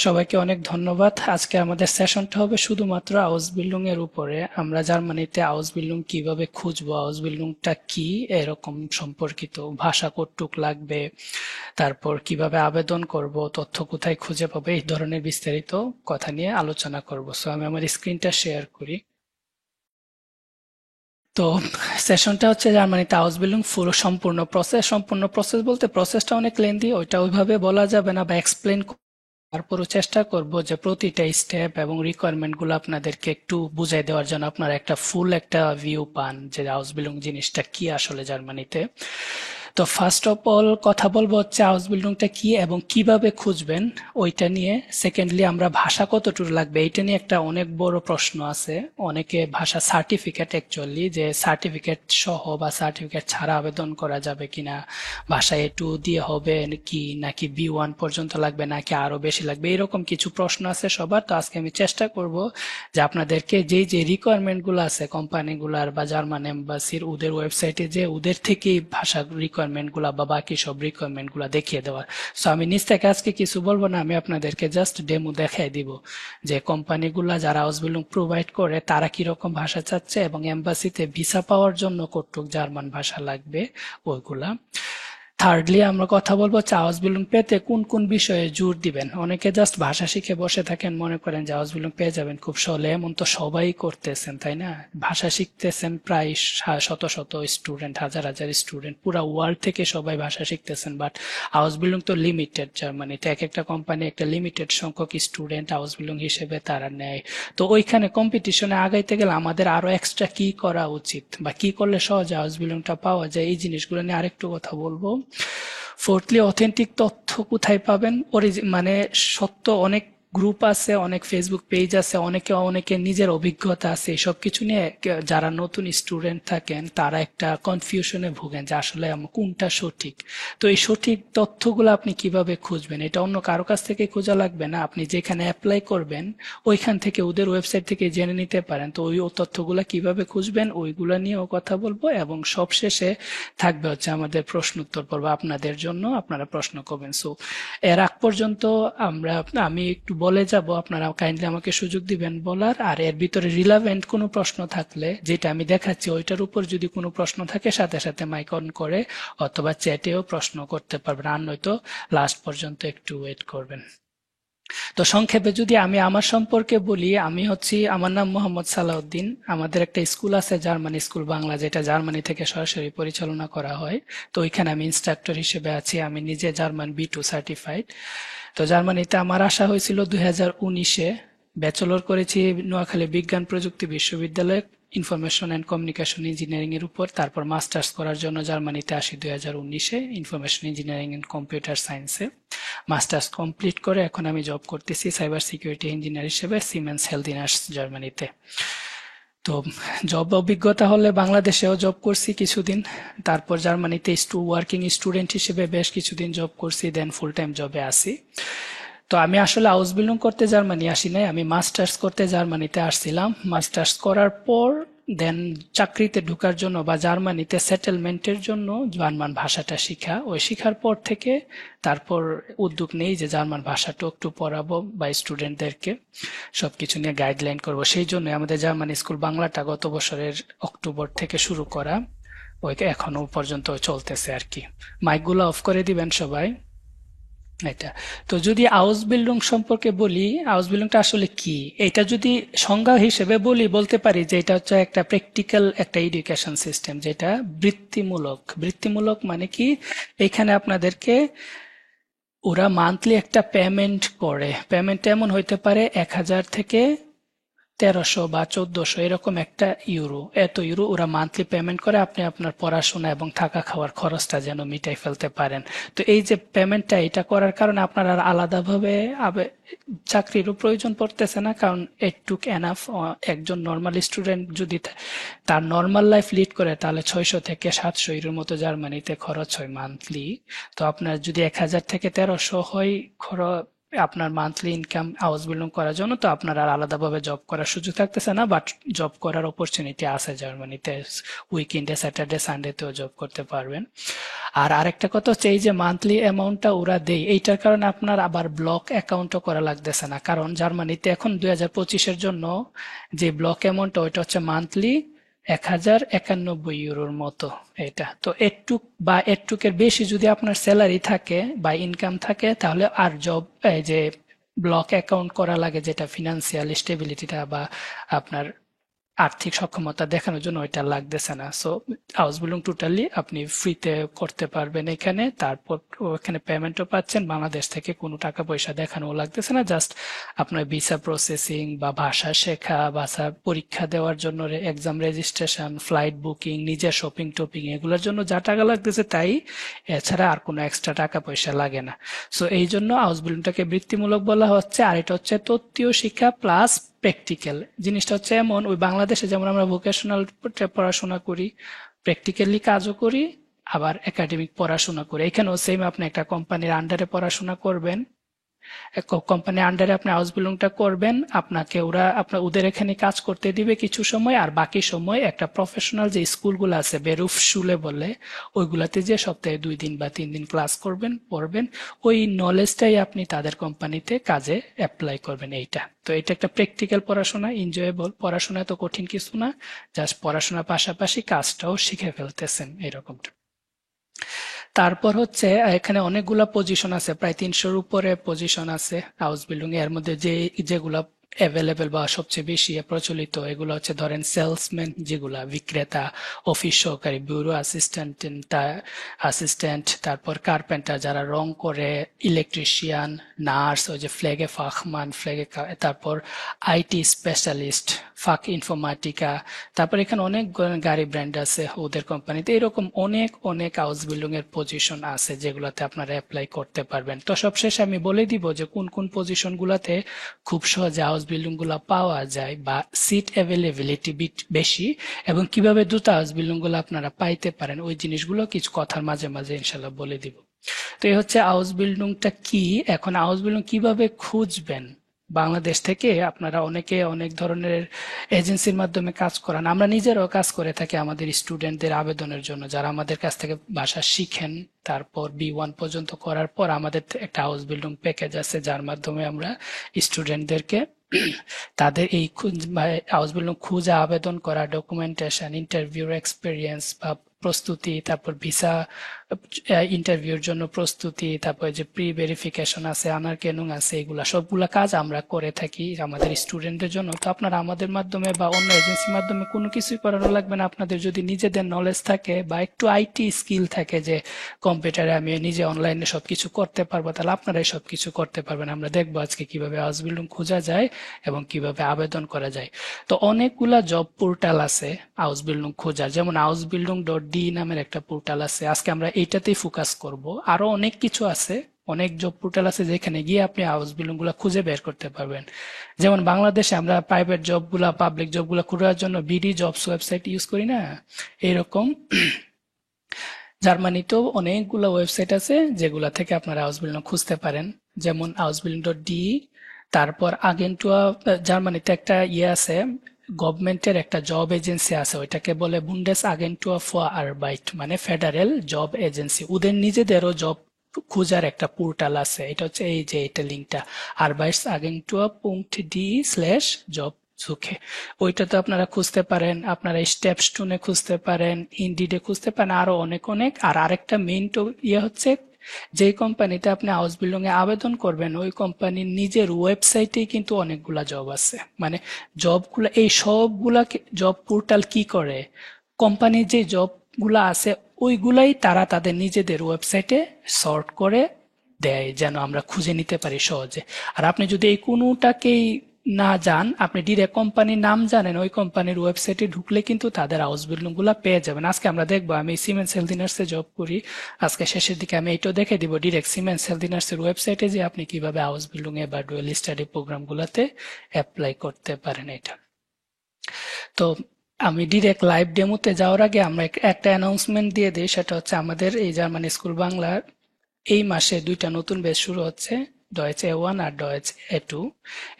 সবাইকে অনেক ধন্যবাদ। আজকে আমাদের সেশনটা হবে শুধুমাত্র আউসবিল্ডিং এর উপরে। আমরা জার্মানিতে আউসবিল্ডিং কিভাবে খুঁজবো, আউসবিল্ডিংটা কি এরকম সম্পর্কিত, ভাষা কতটুক লাগবে, তারপর কিভাবে আবেদন করব, তথ্য কোথায় খুঁজে পাবো, এই ধরনের বিস্তারিত কথা নিয়ে আলোচনা করব। সো আমি আমার স্ক্রিনটা শেয়ার করি। তো সেশনটা হচ্ছে জার্মানিতে হাউস বিল্ডিং পুরো সম্পূর্ণ প্রসেস বলতে প্রসেসটা অনেক লেন্দি, ওইটা ওইভাবে বলা যাবে না বা এক্সপ্লেন। তারপরও চেষ্টা করব যে প্রতিটা স্টেপ এবং রিকোয়ারমেন্ট গুলো আপনাদেরকে একটু বুঝাই দেওয়ার জন্য আপনারা একটা ফুল একটা ভিউ পান যে হাউস বিল্ডিং জিনিসটা কি আসলে জার্মানিতে। তো ফার্স্ট অফ অল কথা বলবো হচ্ছে হাউস বিল্ডিংটা কি এবং কিভাবে খুঁজবেন ওইটা নিয়ে। সেকেন্ডলি আমরা ভাষা কতটুকু লাগবে এইটা নিয়ে একটা অনেক বড় প্রশ্ন আছে। অনেকে ভাষা সার্টিফিকেট, অ্যাকচুয়ালি যে সার্টিফিকেট সহ বা সার্টিফিকেট ছাড়া আবেদন করা যাবে কিনা, ভাষা A2 দিয়ে হবে কি নাকি B1 পর্যন্ত লাগবে নাকি আরো বেশি লাগবে, এরকম কিছু প্রশ্ন আছে সবার। তো আজকে আমি চেষ্টা করব যে আপনাদেরকে যেই যে রিকোয়ারমেন্ট গুলো আছে কোম্পানিগুলার বা জার্মান এম্বাসির ওদের ওয়েবসাইটে যে ওদের থেকেই ভাষা রিকোয়ারমেন্ট গুলা বা বাকি সব রিকোয়ারমেন্ট গুলা দেখিয়ে দেওয়ার। সো আমি নিজ থেকে আজকে কিছু বলবো না, আমি আপনাদেরকে জাস্ট ডেমো দেখাই দিব যে কোম্পানিগুলা যারা হাউস বিল্ডিং প্রোভাইড করে তারা কিরকম ভাষা চাচ্ছে এবং এম্বাসিতে ভিসা পাওয়ার জন্য কতটুক জার্মান ভাষা লাগবে ওইগুলা। থার্ডলি আমরা কথা বলবো হাউস বিল্ডিং পেতে কোন কোন বিষয়ে জোর দিবেন। অনেকে জাস্ট ভাষা শিখে বসে থাকেন, মনে করেন যে হাউস বিল্ডিং পেয়ে যাবেন খুব সহলে, এমন তো সবাই করতেছেন তাই না? ভাষা শিখতেছেন প্রায় শত শত স্টুডেন্ট, হাজার হাজার স্টুডেন্ট পুরা ওয়ার্ল্ড থেকে সবাই ভাষা শিখতেছেন, বাট হাউস বিল্ডিং তো লিমিটেড। জার্মানিতে এক একটা কোম্পানি একটা লিমিটেড সংখ্যক স্টুডেন্ট হাউস বিল্ডিং হিসেবে তারা নেয়। তো ওইখানে কম্পিটিশনে আগাইতে গেলে আমাদের আরো এক্সট্রা কি করা উচিত বা কি করলে সহজে হাউস বিল্ডিংটা পাওয়া যায়, এই জিনিসগুলো নিয়ে আরেকটু কথা বলবো। ফোর্থলি, অথেন্টিক তথ্য কোথায় পাবেন, মানে সত্য অনেক গ্রুপ আছে, অনেক ফেসবুক পেজ আছে, অনেকে নিজের অভিজ্ঞতা আছে, এসব কিছু নিয়ে যারা নতুন স্টুডেন্ট থাকেন তারা একটা কনফিউশনে ভোগেন যে আসলে কোনটা সঠিক। তো এই সঠিক তথ্যগুলো আপনি কিভাবে খুঁজবেন, এটা অন্য কারো কাছ থেকে খোঁজা লাগবে না, আপনি যেখানে অ্যাপ্লাই করবেন ওইখান থেকে ওদের ওয়েবসাইট থেকে জেনে নিতে পারেন। তো ওই তথ্যগুলো কিভাবে খুঁজবেন ওইগুলো নিয়েও কথা বলবো, এবং সবশেষে থাকবে হচ্ছে আমাদের প্রশ্ন উত্তর পর্ব আপনাদের জন্য, আপনারা প্রশ্ন করবেন। সো এর আগ পর্যন্ত আমি একটু বলে যাব, আপনারা কাইন্ডলি আমাকে সুযোগ দিবেন বলার, আর এর ভিতরে রিলেভেন্ট কোনো প্রশ্ন থাকলে যেটা আমি দেখাচ্ছি ওইটার উপর যদি কোনো প্রশ্ন থাকে সাথে সাথে মাইক অন করে অথবা চ্যাটেও প্রশ্ন করতে পারবেন, আর নয়তো লাস্ট পর্যন্ত একটু ওয়েট করবেন। তো সংক্ষেপে যদি আমি আমার সম্পর্কে বলি, আমার নাম মোহাম্মদ সালাউদ্দিন। আমাদের একটা স্কুল আছে জার্মানি স্কুল বাংলা, যেটা জার্মানি থেকে সরাসরি পরিচালনা করা হয়। তো ওইখানে আমি ইনস্ট্রাক্টর হিসেবে আছি। আমি নিজে জার্মান B2 সার্টিফাইড। তো জার্মানিতে আমার আসা হয়েছিল 2019-এ। ব্যাচেলর করেছি নোয়াখালী বিজ্ঞান প্রযুক্তি বিশ্ববিদ্যালয়ে ইনফরমেশন অ্যান্ড কমিউনিকেশন ইঞ্জিনিয়ারিং এর উপর। তারপর মাস্টার্স করার জন্য জার্মানিতে আসি 2019-এ ইনফরমেশন ইঞ্জিনিয়ারিং এন্ড কম্পিউটার সায়েন্সে। মাস্টার্স কমপ্লিট করে এখন আমি জব করতেছি সাইবার সিকিউরিটি ইঞ্জিনিয়ার হিসেবে সিমেন্স হেলথিনার্স জার্মানিতে। তো জব অভিজ্ঞতা হলে বাংলাদেশেও জব করছি কিছুদিন, তারপর জার্মানিতে ওয়ার্কিং স্টুডেন্ট হিসেবে বেশ কিছুদিন জব করছি, দেন ফুল টাইম জবে আসি। তো আমি আসলে হাউস বিল্ডিং করতে জার্মানি আসি নাই, আমি মাস্টার্স করতে জার্মানিতে আসছিলাম। মাস্টার্স করার পর দেন চাকরিতে ঢোকার জন্য বা জার্মানিতে সেটেলমেন্টের জন্য জার্মান ভাষাটা শিখা, ওই শিখার পর থেকে তারপর উদ্যোগ নেই যে জার্মান ভাষাটা একটু পড়াবো বা স্টুডেন্টদেরকে সবকিছু নিয়ে গাইডলাইন করব। সেই জন্য আমাদের জার্মান স্কুল বাংলাটা গত বছরের অক্টোবর থেকে শুরু করা, ওই এখনো পর্যন্ত চলতেছে আর কি। মাইকগুলো অফ করে দিবেন সবাই। এটা, তো যদি হাউস বিল্ডিং সম্পর্কে বলি, হাউস বিল্ডিংটা আসলে কি, এটা যদি সংজ্ঞা হিসেবে বলতে পারি যে এটা হচ্ছে একটা প্র্যাকটিক্যাল একটা এডুকেশন সিস্টেম, যেটা বৃত্তিমূলক। বৃত্তিমূলক মানে কি, এখানে আপনাদেরকে ওরা মান্থলি একটা পেমেন্ট করে। পেমেন্ট এমন হইতে পারে 1,000 থেকে 1300 বা 1400 এরকম একটা ইউরো, এত ইউরো ওরা মান্থলি পেমেন্ট করে, আপনি আপনার পড়াশোনা এবং থাকা খাওয়ার খরচটা যেন মিটাই ফেলতে পারেন। তো এই যে পেমেন্টটা, এটা করার কারণে আপনার আর আলাদাভাবে চাকরিরও প্রয়োজন পড়তেছে না, কারণ এটুক এনাফ। একজন নর্মাল স্টুডেন্ট যদি তার নর্মাল লাইফ লিড করে তাহলে 600 থেকে 700 ইউরোর মতো জার্মানিতে খরচ হয় মান্থলি। তো আপনার যদি 1,000 থেকে 1300 হয় খরচ, আপনার মান্থলি ইনকাম হাউস বিল্ডিং করার জন্য, তো আপনার আর আলাদাভাবে জব করার সুযোগ থাকতেছে না, বাট জব করার অপরচুনিটি আছে জার্মানিতে। উইকেন্ডে, স্যাটারডে, সানডেতেও জব করতে পারবেন। আর আরেকটা কথা হচ্ছে, এই যে মান্থলি অ্যামাউন্টটা ওরা দেয়, এইটার কারণে আপনার আবার ব্লক অ্যাকাউন্টও করা লাগতেছে না, কারণ জার্মানিতে এখন 2025-এর জন্য যে ব্লক অ্যামাউন্ট ওইটা হচ্ছে মান্থলি 1091 ইউরোর মতো। এটা তো এটুক বা এটুকের বেশি যদি আপনার স্যালারি থাকে বা ইনকাম থাকে, তাহলে আর জব, এই যে ব্লক অ্যাকাউন্ট করা লাগে, যেটা ফিনান্সিয়াল স্টেবিলিটিটা বা আপনার আর্থিক সক্ষমতা দেখানোর জন্য ওইটা লাগতেছে না। সো হাউস বিল্ডিং টোটালি আপনি ফ্রিতে করতে পারবেন এখানে। তারপর ওখানে পেমেন্টও পাচ্ছেন, বাংলাদেশ থেকে কোনো টাকা পয়সা দেখানোও লাগতেছে না। জাস্ট আপনার ভিসা প্রসেসিং বা ভাষা শেখা, ভাষা পরীক্ষা দেওয়ার জন্য এক্সাম রেজিস্ট্রেশন, ফ্লাইট বুকিং, নিজের শপিং টপিং, এগুলোর জন্য যা টাকা লাগতেছে তাই, এছাড়া আর কোনো এক্সট্রা টাকা পয়সা লাগে না। সো এই জন্য হাউস বিল্ডিংটাকে বৃত্তিমূলক বলা হচ্ছে। আর এটা হচ্ছে তত্ত্বীয় শিক্ষা প্লাস প্র্যাকটিক্যাল। জিনিসটা হচ্ছে এমন, ওই বাংলাদেশে যেমন আমরা ভোকেশনাল পড়াশোনা করি, প্র্যাকটিক্যালি কাজও করি, আবার একাডেমিক পড়াশোনা করি। এখানেও সেম, আপনি একটা কোম্পানির আন্ডারে পড়াশোনা করবেন, কোম্পানি আন্ডারে আপনি হাউস বিল্ডিংটা করবেন, আপনাকে ওরা ওদের এখানে কাজ করতে দিবে কিছু সময়, আর বাকি সময় একটা প্রফেশনাল যে স্কুলগুলো আছে, বেরুফ শুলে বলে, ওইগুলাতে যে সপ্তাহে 2 দিন বা 3 দিন ক্লাস করবেন, পড়বেন, ওই নলেজটাই আপনি তাদের কোম্পানিতে কাজে অ্যাপ্লাই করবেন। এইটা তো, এটা একটা প্র্যাকটিক্যাল পড়াশোনা, এনজয়েবল পড়াশোনা, তো কঠিন কিছু না, জাস্ট পড়াশোনার পাশাপাশি কাজটাও শিখে ফেলতেছেন এরকমটা। তারপর হচ্ছে এখানে অনেকগুলা পজিশন আছে, প্রায় 300-র উপরে পজিশন আছে হাউস বিল্ডিং এর মধ্যে। যেগুলা অ্যাভেলেবেল বা সবচেয়ে বেশি প্রচলিত, এগুলো হচ্ছে ধরেন সেলসম্যান, যেগুলা বিক্রেতা, অফিস সহকারী, ব্যুরো অ্যাসিস্ট্যান্ট, তারপর কার্পেন্টার যারা রং করে, ইলেকট্রিশিয়ান, নার্স, ওই যে ফ্লেগে ফাখমান, তারপর আইটি স্পেশালিস্ট, ফাক ইনফরমেটিকা, তারপর এখানে অনেক গাড়ি ব্র্যান্ড আছে ওদের কোম্পানিতে। এরকম অনেক অনেক হাউস বিল্ডিং এর পজিশন আছে যেগুলাতে আপনারা অ্যাপ্লাই করতে পারবেন। তো সবশেষে আমি বলে দিব যে কোন কোন পজিশন গুলাতে খুব সহজে হাউস বিল্ডিং গুলা পাওয়া যায় বা সিট অ্যাভেলেবিলিটি বেশি, এবং কিভাবে দ্রুত হাউস বিল্ডিং গুলো আপনারা পাইতে পারেন, ওই জিনিসগুলো কিছু কথার মাঝে মাঝে ইনশাল্লাহ বলে দিব। তো এই হচ্ছে হাউস বিল্ডিংটা কি। এখন হাউস বিল্ডিং কিভাবে খুঁজবেন, বাংলাদেশ থেকে আপনারা অনেকে অনেক ধরনের এজেন্সির মাধ্যমে কাজ করান, আমরা নিজেরাও কাজ করে থাকি আমাদের স্টুডেন্টদের আবেদনের জন্য, যারা আমাদের কাছ থেকে ভাষা শিখেন, তারপর B1 পর্যন্ত করার পর আমাদের একটা হাউস বিল্ডিং প্যাকেজ আছে, যার মাধ্যমে আমরা স্টুডেন্টদেরকে তাদের এই হাউস বিল্ডিং খুঁজে আবেদন করা, ডকুমেন্টেশন, ইন্টারভিউর এক্সপিরিয়েন্স বা প্রস্তুতি, তারপর ভিসা ইন্টারভিউর জন্য প্রস্তুতি, তারপর যে প্রি ভেরিফিকেশন আছে, আনার কেনুং আছে, এগুলা সবগুলা কাজ আমরা করে থাকি আমাদের স্টুডেন্টদের জন্য। তো আপনারা আমাদের মাধ্যমে বা অন্য এজেন্সির মাধ্যমে কোনো কিছুই করানো লাগবে না। আপনাদের যদি নিজেদের নলেজ থাকে বা একটু আইটি স্কিল থাকে, যে কম্পিউটারে আমি নিজে অনলাইনে সবকিছু করতে পারবো, তাহলে আপনারাই সবকিছু করতে পারবেন। আমরা দেখবো আজকে কিভাবে হাউস বিল্ডিং খোঁজা যায় এবং কিভাবে আবেদন করা যায়। তো অনেকগুলা জব পোর্টাল আছে হাউস বিল্ডিং খোঁজার, যেমন hausbildung.de নামের একটা পোর্টাল আছে, আজকে আমরা এইটাতেই ফোকাস করব। আরো অনেক কিছু আছে, অনেক জব পোর্টাল আছে যেখানে গিয়ে আপনি হাউস বিল্ডিং গুলা খুঁজে বের করতে পারবেন। যেমন বাংলাদেশে আমরা প্রাইভেট জব গুলা, পাবলিক জব গুলা খোঁজার জন্য বিডি জবস ওয়েবসাইট ইউজ করি না, এইরকম জার্মানিতেও অনেকগুলো ওয়েবসাইট আছে যেগুলা থেকে আপনারা হাউস বিল্ডিং খুঁজতে পারেন, যেমন hausbildung.de। তারপর আগেন্টুয়া, জার্মানিতে একটা আছে, গভর্নমেন্টের একটা জব এজেন্সি আছে, ওইটাকে বলে বুন্ডেস আগেন্টুয়া ফর আরবাইট, মানে ফেডারেল জব এজেন্সি। ওদের নিজেদেরও জব খোঁজার একটা পোর্টাল আছে, এটা হচ্ছে এই যে এটা লিঙ্কটা, arbeitsagentur.de/job সুখে। ওইটাতে আপনারা খুঁজতে পারেন, আপনারা স্টেপস্টোনে খুঁজতে পারেন, ইনডিডে খুঁজতে পারেন, আরো অনেক অনেক। আর আরেকটা মেইন তো হচ্ছে, যে কোম্পানিতে আপনি হাউস বিল্ডিং এ আবেদন করবেন, ওই কোম্পানির নিজের ওয়েবসাইটে কিন্তু অনেকগুলা জব আছে। মানে জবগুলা, এই সবগুলা জব পোর্টাল কি করে, কোম্পানির যে জবগুলা আছে ওইগুলাই তারা তাদের নিজেদের ওয়েবসাইটে সর্ট করে দেয়, যেন আমরা খুঁজে নিতে পারি সহজে। আর আপনি যদি এই কোনোটাকেই না যান, আপনি ডিরেক্ট কোম্পানির নাম জানেন, ওই কোম্পানির ওয়েবসাইটে ঢুকলে কিন্তু তাদের হাউস বিল্ডিং গুলা পেয়ে যাবেন। আজকে আমরা দেখবো, আমি সিমেন্স হেলথিনার্সে জব করি, আজকে শেষের দিকে আমি এইটাও দেখে দিব, ডিরেক্ট সিমেন্স হেলথিনার্সের ওয়েবসাইটে যে আপনি কিভাবে হাউস বিল্ডিং এ বা ডুয়েল স্টাডি প্রোগ্রাম গুলাতে অ্যাপ্লাই করতে পারেন। এটা তো আমি ডিরেক্ট লাইভ ডেমোতে যাওয়ার আগে আমরা একটা অ্যানাউন্সমেন্ট দিয়ে দিই, সেটা হচ্ছে আমাদের এই জার্মান স্কুল বাংলার এই মাসে 2টা নতুন ব্যাচ শুরু হচ্ছে। ডয়েচ A1 আর ডয়েচ A2।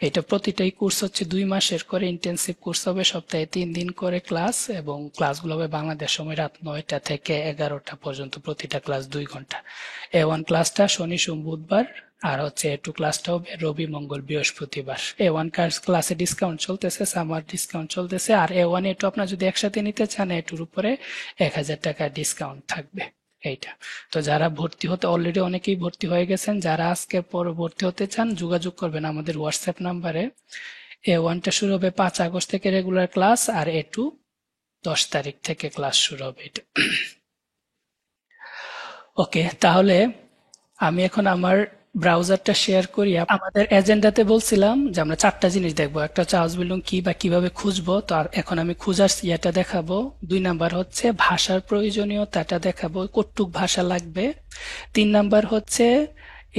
এটা প্রতিটাই কোর্স হচ্ছে 2 মাসের করে ইন্টেন্সিভ কোর্স হবে, সপ্তাহে 3 দিন করে ক্লাস, এবং ক্লাসগুলো হবে বাংলাদেশ সময় রাত 9টা থেকে 11টা পর্যন্ত, প্রতিটা ক্লাস 2 ঘন্টা। A1 ক্লাসটা শনি সোম বুধবার, আর হচ্ছে A2 ক্লাসটা হবে রবি মঙ্গল বৃহস্পতিবার। A1 ক্লাসে ডিসকাউন্ট চলতেছে, সামার ডিসকাউন্ট চলতেছে, আর A1 A2 আপনার যদি একসাথে নিতে চান A2-র উপরে 1000 টাকা ডিসকাউন্ট থাকবে। এইটা তো যারা ভর্তি হতে অলরেডি অনেকেই ভর্তি হয়ে গেছেন, যারা আজকের পর ভর্তি হতে চান যোগাযোগ করবেন আমাদের হোয়াটসঅ্যাপ নাম্বারে। A1টা শুরু হবে 5 আগস্ট থেকে রেগুলার ক্লাস, আর A2 10 তারিখ থেকে ক্লাস শুরু হবে। এটা ওকে, তাহলে আমি এখন আমার ব্রাউজারটা শেয়ার করি। আমাদের এজেন্ডাতে বলছিলাম যে আমরা 4টা জিনিস দেখবো, একটা হচ্ছে হাউস বিল্ডিং কি বা কিভাবে খুঁজবো, তো আর এখন আমি খুঁজার ইয়েটা দেখাবো। 2 নাম্বার হচ্ছে ভাষার প্রয়োজনীয়তাটা দেখাবো, কতটুক ভাষা লাগবে। 3 নাম্বার হচ্ছে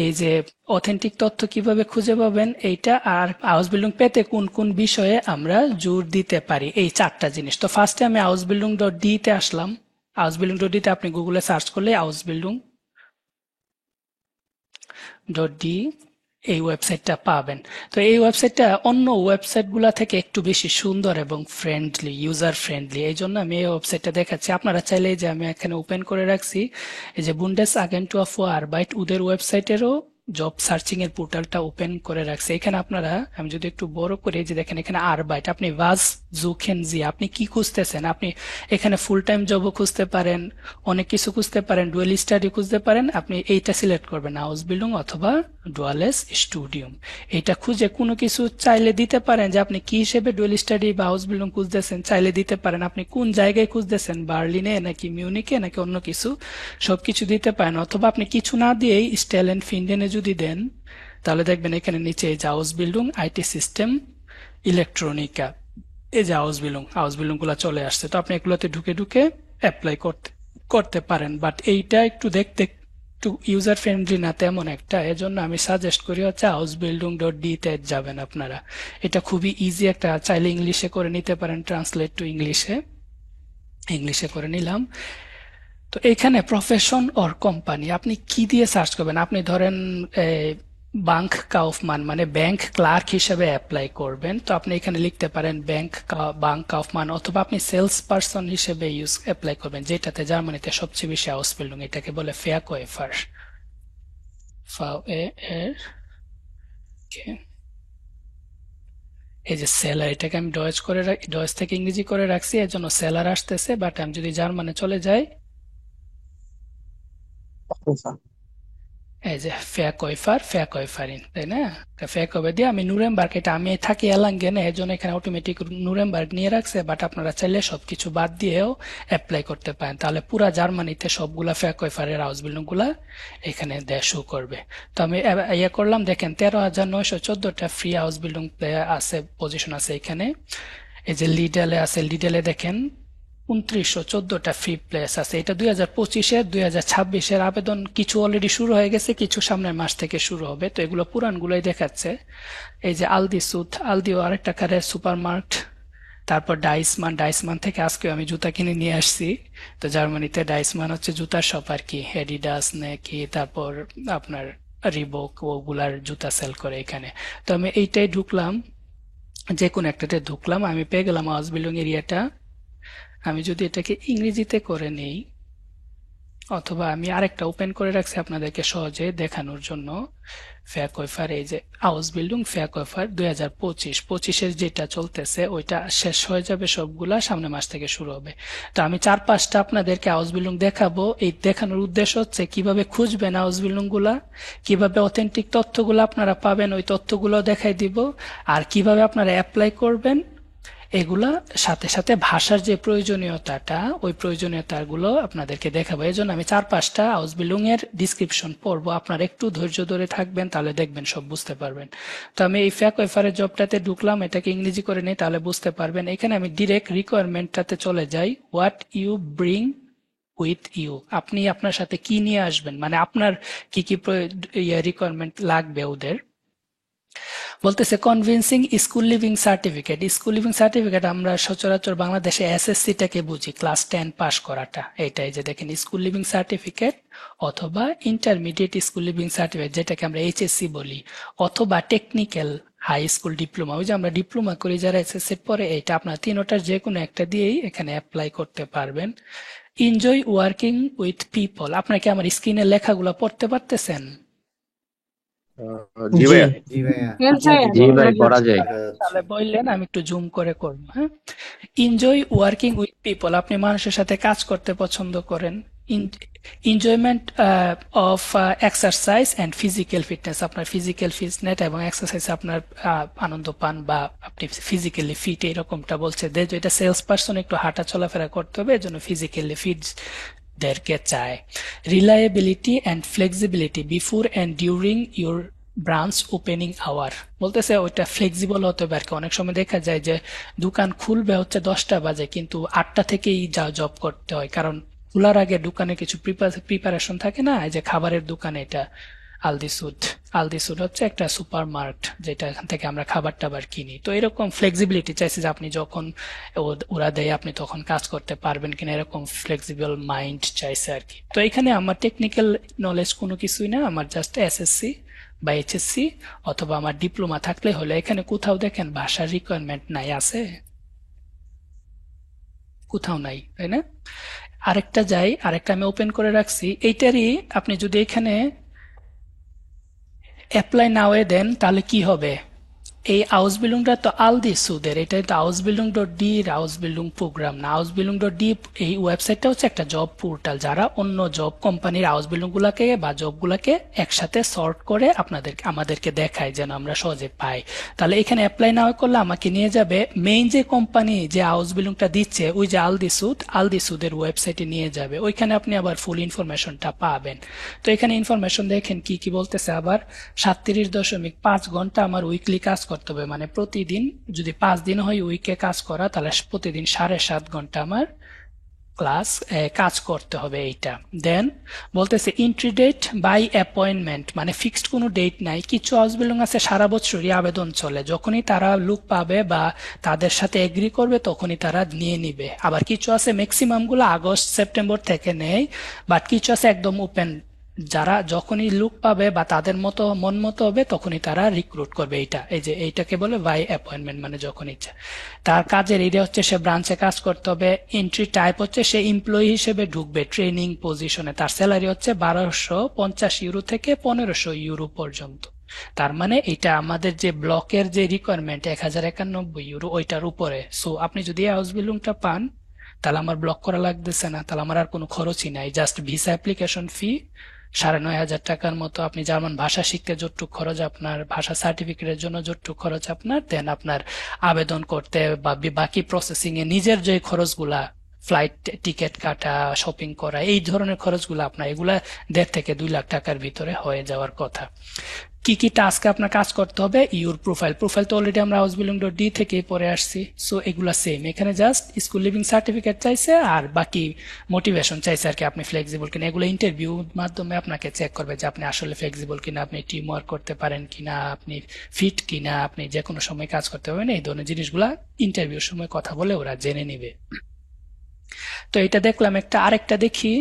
এই যে অথেন্টিক তথ্য কিভাবে খুঁজে পাবেন এইটা, আর হাউস বিল্ডিং পেতে কোন কোন বিষয়ে আমরা জোর দিতে পারি, এই 4টা জিনিস। তো ফার্স্টে আমি হাউস বিল্ডিং ডট ডি তে আসলাম। হাউস বিল্ডিং ডট ডি তে আপনি গুগলে সার্চ করলে হাউস বিল্ডিং ডট ডি এই ওয়েবসাইটটা পাবেন। তো এই ওয়েবসাইটটা অন্য ওয়েবসাইটগুলো থেকে একটু বেশি সুন্দর এবং ফ্রেন্ডলি, ইউজার ফ্রেন্ডলি, এই জন্য আমি এই ওয়েবসাইটটা দেখাচ্ছি। আপনারা চাইলে যে আমি এখানে ওপেন করে রাখছি এই যে বুন্ডেস আগেন্টুয়া ফর আরবাইট, ওদের ওয়েবসাইটেরও জব সার্চিং এর পোর্টালটা ওপেন করে রাখছে। এখানে আপনারা, আমি যদি একটু বড় করে, যে দেখেন এখানে আরবাইট, আপনি ওয়াজ জুখেন জি, আপনি কি খুঁজতেছেন, আপনি এখানে ফুল টাইম জবও খুঁজতে পারেন, অনেক কিছু খুঁজতে পারেন, ডুয়েল স্টাডি খুঁজতে পারেন। আপনি এইটা সিলেক্ট করবেন, হাউস বিল্ডিং অথবা ডুয়ালেস স্টুডিয়াম। এটা খুঁজে কোনো কিছু চাইলে দিতে পারেন যে আপনি কি হিসেবে ডুয়েল স্টাডি বা হাউস বিল্ডিং খুঁজতেছেন, চাইলে দিতে পারেন আপনি কোন জায়গায় খুঁজতেছেন, বার্লিনে নাকি মিউনিকে নাকি অন্য কিছু, সবকিছু দিতে পারেন। অথবা আপনি কিছু না দিয়েই স্টাইল এন্ড ফিন্ডেনে যদি দেন, তাহলে দেখবেন এখানে নিচে এই যে হাউস বিল্ডিং, আইটি সিস্টেম, ইলেকট্রনিকা, এই যে হাউস বিল্ডিং গুলা চলে আসছে। তো আপনি এগুলোতে ঢুকে ঢুকে অ্যাপ্লাই করতে পারেন। বাট এইটা একটু দেখতে একটু ইউজার ফ্রেন্ডলি না তেমন একটা, এজন্য আমি সাজেস্ট করি হচ্ছে হাউস বিল্ডিং ডট ডি তে যাবেন আপনারা। এটা খুবই ইজি একটা, চাইলে ইংলিশে করে নিতে পারেন, ট্রান্সলেট টু ইংলিশে করে নিলাম। তো এখানে প্রফেশন অর কোম্পানি আপনি কি দিয়ে সার্চ করবেন, আপনি ধরেন ব্যাংক কাউফমান মানে ব্যাংক ক্লার্ক হিসেবে অ্যাপ্লাই করবেন, তো আপনি এখানে লিখতে পারেন ব্যাংক কাউফমান, অথবা আপনি সেলস পারসন হিসেবে অ্যাপ্লাই করবেন, যেটাতে জার্মানিতে সবচেয়ে বেশি হাউস বিল্ডিং, এটাকে বলে ফেয়ারকোয়েফার। এই যে সেলার, এটাকে আমি ডয়েজ থেকে ইংরেজি করে রাখছি, এর জন্য সেলার আসতেছে। বাট আমি যদি জার্মানে চলে যাই, এই যে ফেয়ারকয়ফারিন, তাই না? ফেয়ারকয়ফার দিয়ে আমি নুরেমবার্গ, এটা আমি থাকি এলাঙ্গেনে, এর জন্য এখানে অটোমেটিক নুরেমবার্গ নিয়ে রাখছে। বাট আপনারা চাইলে সবকিছু বাদ দিয়েও অ্যাপ্লাই করতে পারেন, তাহলে পুরা জার্মানিতে সবগুলা ফেয়ারকয়ফারের হাউস বিল্ডিং গুলা এখানে শো করবে। তো আমি ইয়ে করলাম, দেখেন 13,914টা ফ্রি হাউস বিল্ডিং আছে, পজিশন আছে এখানে। এই যে লিডেলে দেখেন 2914টা ফ্রি প্লেস আছে। এটা 2025-এর 2026-এর আবেদন কিছু অলরেডি শুরু হয়ে গেছে, কিছু সামনের মাস থেকে শুরু হবে। তো এগুলো পুরানগুলোই দেখাচ্ছে। এই যে আলদিও আরেকটা কারে সুপারমার্কেট, তারপর ডাইসমান থেকে আজকে আমি জুতা কিনে নিয়ে আসছি। তো জার্মানিতে ডাইসমান হচ্ছে জুতার শপ আর কি, এডিডাস নাকি তারপর আপনার রিবক, ওগুলার জুতা সেল করে এখানে। তো আমি এইটাই ঢুকলাম, যে কোনো একটাতে ঢুকলাম, আমি পেয়ে গেলাম হাউস বিল্ডিং এরিয়াটা। আমি যদি এটাকে ইংরেজিতে করে নেই, অথবা আমি আরেকটা ওপেন করে রাখছি আপনাদেরকে সহজে দেখানোর জন্য, ফেয়ারকয়ফার, এই যে হাউস বিল্ডিং ফেয়ারকয়ফার 2025-এর যেটা চলতেছে ওইটা শেষ হয়ে যাবে, সবগুলা সামনের মাস থেকে শুরু হবে। তো আমি 4-5টা আপনাদেরকে হাউস বিল্ডিং দেখাবো। এই দেখানোর উদ্দেশ্য হচ্ছে কিভাবে খুঁজবেন হাউস বিল্ডিং গুলা, কিভাবে অথেন্টিক তথ্যগুলো আপনারা পাবেন, ওই তথ্যগুলো দেখাই দিব, আর কিভাবে আপনারা অ্যাপ্লাই করবেন এগুলা, সাথে সাথে ভাষার যে প্রয়োজনীয়তাটা, ওই প্রয়োজনীয়তাগুলো আপনাদেরকে দেখাবো। এই জন্য আমি 4-5টা হাউস বিল্ডিং এর ডিসক্রিপশন পড়বো, আপনারা একটু ধৈর্য ধরে থাকবেন, তাহলে দেখবেন সব বুঝতে পারবেন। তো আমি এই ফেয়ারকয়ফারের জবটাতে ঢুকলাম, এটাকে ইংরেজি করে নিই, তাহলে বুঝতে পারবেন। এখানে আমি ডিরেক্ট রিকোয়ারমেন্টটাতে চলে যাই, what you bring with you, আপনি আপনার সাথে কি নিয়ে আসবেন, মানে আপনার কি কি রিকোয়ারমেন্ট লাগবে ওদের। বলতেছে convincing school living certificate. School living certificate আমরা সচরাচর বাংলাদেশে এসএসসি-টাকে বুঝি, ক্লাস 10 পাস করাটা। এইটাই যে দেখেন স্কুল লিভিং সার্টিফিকেট অথবা ইন্টারমিডিয়েট স্কুল লিভিং সার্টিফিকেট, যেটাকে আমরা এইচএসসি বলি, অথবা টেকনিক্যাল হাই স্কুল ডিপ্লোমা, ওই যে আমরা ডিপ্লোমা করি যারা এসএসসির পরে, এইটা আপনার তিনটার যে কোনো একটা দিয়েই এখানে অ্যাপ্লাই করতে পারবেন। এনজয় ওয়ার্কিং উইথ পিপল, আপনাকে আমার স্ক্রিনের লেখাগুলো পড়তে পারতেছেন? জি জি ভাইয়া। জি ভাইয়া, Yes, আপনার sir. জি ভিডিও ভাই, পড়া যায়। দেখা যাচ্ছে। তাহলে বললেন, আমি একটু জুম করে করবো। হ্যাঁ, এনজয় ওয়ার্কিং উইথ পিপল, আপনি মানুষের সাথে কাজ করতে পছন্দ করেন। Enjoyment of exercise and physical fitness, আপনার ফিজিক্যাল ফিটনেস এবং এক্সারসাইজ আপনার আনন্দ পান বা আপনি ফিজিক্যালি ফিট, এরকমটা বলছে। যেটা সেলস পার্সন একটু হাঁটা চলাফেরা করতে হবে, এজন্য ফিজিক্যালি ফিট দেরকে চায়। Reliability and flexibility before and during your branch opening hour, বলতেছে ওইটা ফ্লেক্সিবল হতে হবে আর কি। অনেক সময় দেখা যায় যে দোকান খুলবে হচ্ছে 10টা বাজে, কিন্তু 8টা থেকেই যা জব করতে হয়, কারণ খোলার আগে দোকানে কিছু প্রিপারেশন থাকে না। এই যে খাবারের দোকানে, এটা আলদিসুদ। আলদিসুদ হচ্ছে একটা সুপার মার্কেট, যেটা এখান থেকে আমরা খাবার টাবার কিনি। তো এরকম ফ্লেক্সিবিলিটি চাইছে যে আপনি যখন ওরা দেয় আপনি তখন কাজ করতে পারবেন কিনা, এরকম ফ্লেক্সিবল মাইন্ড চাইছে আর কি। তো এখানে আমার টেকনিক্যাল নলেজ কোনো কিছুই না, আমার জাস্ট এসএসসি বা এইচএসসি অথবা আমার ডিপ্লোমা থাকলে হলে। এখানে কোথাও দেখেন ভাষার রিকোয়ারমেন্ট নাই, আছে? কোথাও নাই, তাই না? আরেকটা যাই, আরেকটা আমি ওপেন করে রাখছি। এইটারই আপনি যদি এখানে অ্যাপ্লাই নাও-এ দেন তাহলে কি হবে? এই আউসবিল্ডিংটা তো আলদিসুদের, এটা তো আউসবিল্ডিং.ডি আউসবিল্ডিং প্রোগ্রাম না। আউসবিল্ডিং.ডি এই ওয়েবসাইটটা হচ্ছে একটা জব পোর্টাল, যারা অন্য জব কোম্পানির আউসবিল্ডিং গুলাকে বা জব গুলাকে একসাথে সর্ট করে আমাদেরকে দেখায় যেন আমরা সহজে পাই। তাহলে এখানে অ্যাপ্লাই না করলে আমাকে নিয়ে যাবে মেইন যে কোম্পানি যে আউসবিল্ডিংটা দিচ্ছে, ওই যে আলদিসুদের ওয়েবসাইটে নিয়ে যাবে। ওইখানে আপনি আবার ফুল ইনফরমেশনটা পাবেন। তো এখানে ইনফরমেশন দেখেন কি কি বলতেছে। আবার 37.5 ঘন্টা আমার উইকলি কাজ করতে হবে, মানে প্রতিদিন যদি 5 দিন হয় উইকে কাজ করা, তাহলে প্রতিদিন 7.5 ঘন্টা আমার কাজ করতে হবে এইটা। দেন বলতেছে এন্ট্রি ডেট বাই অ্যাপয়েন্টমেন্ট, মানে ফিক্সড কোনো ডেট নাই। কিছু হাউস বিল্ডিং আছে সারা বছরই আবেদন চলে, যখনই তারা লোক পাবে বা তাদের সাথে এগ্রি করবে তখনই তারা নিয়ে নিবে। আবার কিছু আছে ম্যাক্সিমাম গুলো আগস্ট সেপ্টেম্বর থেকে নেয়, বাট কিছু আছে একদম ওপেন, যারা যখনই লোক পাবে বা তাদের মতো মন মতো হবে তখনই তারা রিক্রুট করবে। এইটাকে বলে বাই অ্যাপয়েন্টমেন্ট, মানে যখন ইচ্ছা। তার কাজের এরিয়া হচ্ছে সে ব্রাঞ্চে কাজ করতে হবে। এন্ট্রি টাইপ হচ্ছে সে এমপ্লয়ি হিসেবে ঢুকবে ট্রেনিং পজিশনে। তার স্যালারি হচ্ছে 1250 ইউরো থেকে 1500 ইউরো পর্যন্ত। তার মানে এটা আমাদের যে ব্লকের যে রিকোয়ারমেন্ট 1091 ইউরো, ওইটার উপরে। সো আপনি যদি হাউস বিল্ডিংটা পান তাহলে আমার ব্লক করা লাগতেছে না, তাহলে আমার আর কোনো খরচই নাই। জাস্ট ভিসা অ্যাপ্লিকেশন ফি 9,500 টাকার মতো। আপনি জার্মান ভাষা শিখতে যতটুকু খরচ আপনার, ভাষা সার্টিফিকেটের জন্য যতটুকু খরচ আপনার, দেন আপনার আবেদন করতে বা বাকি প্রসেসিং এ নিজের যে খরচগুলা, ফ্লাইট টিকিট কাটা, শপিং করা, এই ধরনের খরচগুলো আপনার, এগুলা 1.5 থেকে 2 লাখ টাকার ভিতরে হয়ে যাওয়ার কথা। কি কি টাস্ক আপনার কাজ করতে হবে? ইউর প্রোফাইল তো অলরেডি আমরা হাউসবিল্ডিং.ডি থেকে পরে আসছি। সো এগুলা সেম, এখানে জাস্ট স্কুল লিভিং সার্টিফিকেট চাইছে আর বাকি মোটিভেশন চাইছে আর কি, আপনি ফ্লেক্সিবল কিনা। এগুলো ইন্টারভিউ মাধ্যমে আপনাকে চেক করবে যে আপনি আসলে ফ্লেক্সিবল কিনা, আপনি টিম ওয়ার্ক করতে পারেন কিনা, আপনি ফিট কিনা, আপনি যে কোনো সময় কাজ করতে পারবেন। এই ধরনের জিনিসগুলা ইন্টারভিউর সময় কথা বলে ওরা জেনে নিবে। তো এটা দেখলাম একটা। আরেকটা দেখি,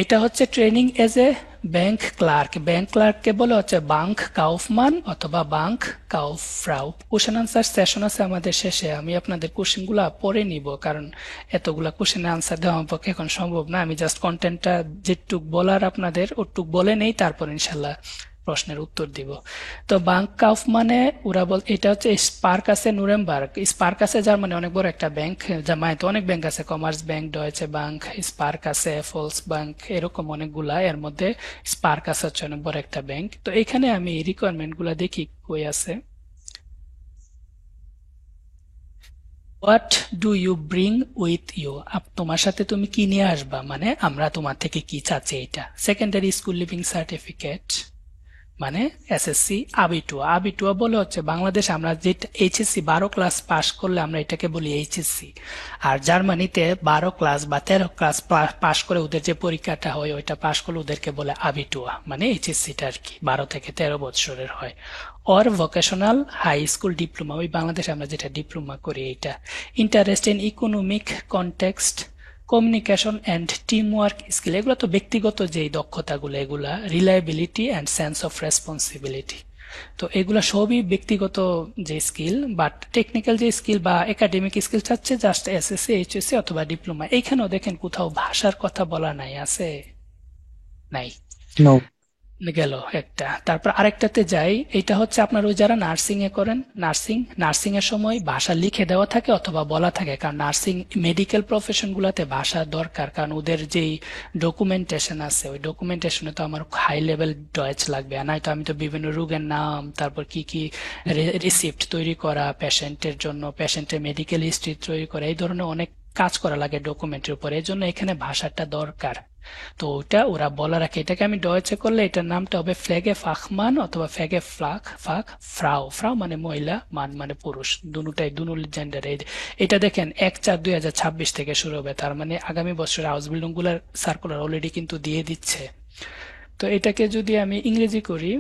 এটা হচ্ছে training as a bank clerk. Bank ক্লার্ককে বলে হচ্ছে বাংক কাউফমান অথবা বাংক কাউফ্রাউ। কোশ্চেন আনসার সেশন আছে আমাদের শেষে, আমি আপনাদের কোশ্চেন গুলা পরে নিব, কারণ এতগুলা কোশ্চেনের আনসার দেওয়া আমার পক্ষে এখন সম্ভব না। আমি জাস্ট কন্টেন্টটা যেটুক বলার আপনাদের ওটুক বলে নেই, তারপর ইনশাল্লাহ প্রশ্নের উত্তর দিব। তো বাংক কাউফ মানে ওরা এটা হচ্ছে স্পার্ক আছে নুরেমবার্গ। স্পার্ক আছে জার্মানি অনেক বড় একটা ব্যাংক, জার্মানিতে অনেক ব্যাংক আছে, commerce bank, Deutsche bank, spark আছে, ফলস ব্যাংক, এরকম অনেকগুলা। এর মধ্যে স্পার্ক আছে হচ্ছে অনেক বড় একটা ব্যাংক। তো এখানে আমি রিকোয়ারমেন্ট গুলা দেখি কই আছে। What do you bring with you, তোমার সাথে তুমি কি নিয়ে আসবা, মানে আমরা তোমার থেকে কি চাচ্ছি। এটা সেকেন্ডারি স্কুল লিভিং সার্টিফিকেট, মানে এসএসসি আবিটুয়া। আবিটুয়া বলে হচ্ছে বাংলাদেশে আমরা যেটা এইচএসসি 12 ক্লাস পাশ করলে আমরা এটাকে বলি এইচএসসি, আর জার্মানিতে 12 ক্লাস বা 13 ক্লাস পাশ করে ওদের যে পরীক্ষাটা হয় ওইটা পাশ করলে ওদেরকে বলে আবিটুয়া, মানে এইচএসসিটা আর কি 12 থেকে 13 বছরের হয়। Or vocational high school diploma, ওই বাংলাদেশে আমরা যেটা ডিপ্লোমা করি এইটা। Interest in economic context, communication and team work skill, এগুলো তো ব্যক্তিগত যেই দক্ষতাগুলো, এগুলা reliability and sense of responsibility, তো এগুলা সবই ব্যক্তিগত যে স্কিল। বাট টেকনিক্যাল যে স্কিল বা একাডেমিক স্কিল চাচ্ছে জাস্ট এসএসসি, এইচএসসি অথবা ডিপ্লোমা। এইখানেও দেখেন কোথাও ভাষার কথা বলা নাই, আছে? নাই, নো। গেল একটা। তারপর আরেকটাতে যাই, এটা হচ্ছে আপনার ওই যারা নার্সিং এ করেন, নার্সিং এর সময় ভাষা লিখে দেওয়া থাকে অথবা বলা থাকে, কারণ নার্সিং মেডিকেল প্রফেশন গুলাতে ভাষা দরকার, কারণ ওদের যেই ডকুমেন্টেশন আছে ওই ডকুমেন্টেশনে তো আমার হাই লেভেল ডয়েচ লাগবে, আর নয়তো আমি তো বিভিন্ন রোগের নাম, তারপর কি কি রিসিপ্ট তৈরি করা পেশেন্টের জন্য, পেশেন্টের মেডিকেল হিস্ট্রি তৈরি করা, এই ধরনের অনেক কাজ করা লাগে ডকুমেন্টের উপর, এই জন্য এখানে ভাষাটা দরকার। তো ওটা ওরা বলা রাখে, এটাকে আমি ডয়েচে করলে এটার নামটা হবে ফ্ল্যাগে ফাখমান অথবা ফ্ল্যাগে ফাক ফ্রাও। ফ্রাও মানে মহিলা, মান মানে পুরুষ, দুটাই দুনো জেন্ডার। এটা দেখেন 1/4/2026 থেকে শুরু হবে, তার মানে আগামী বছর হাউস বিল্ডিং গুলার সার্কুলার অলরেডি কিন্তু দিয়ে দিচ্ছে। তো এটাকে যদি আমি ইংরেজি করি,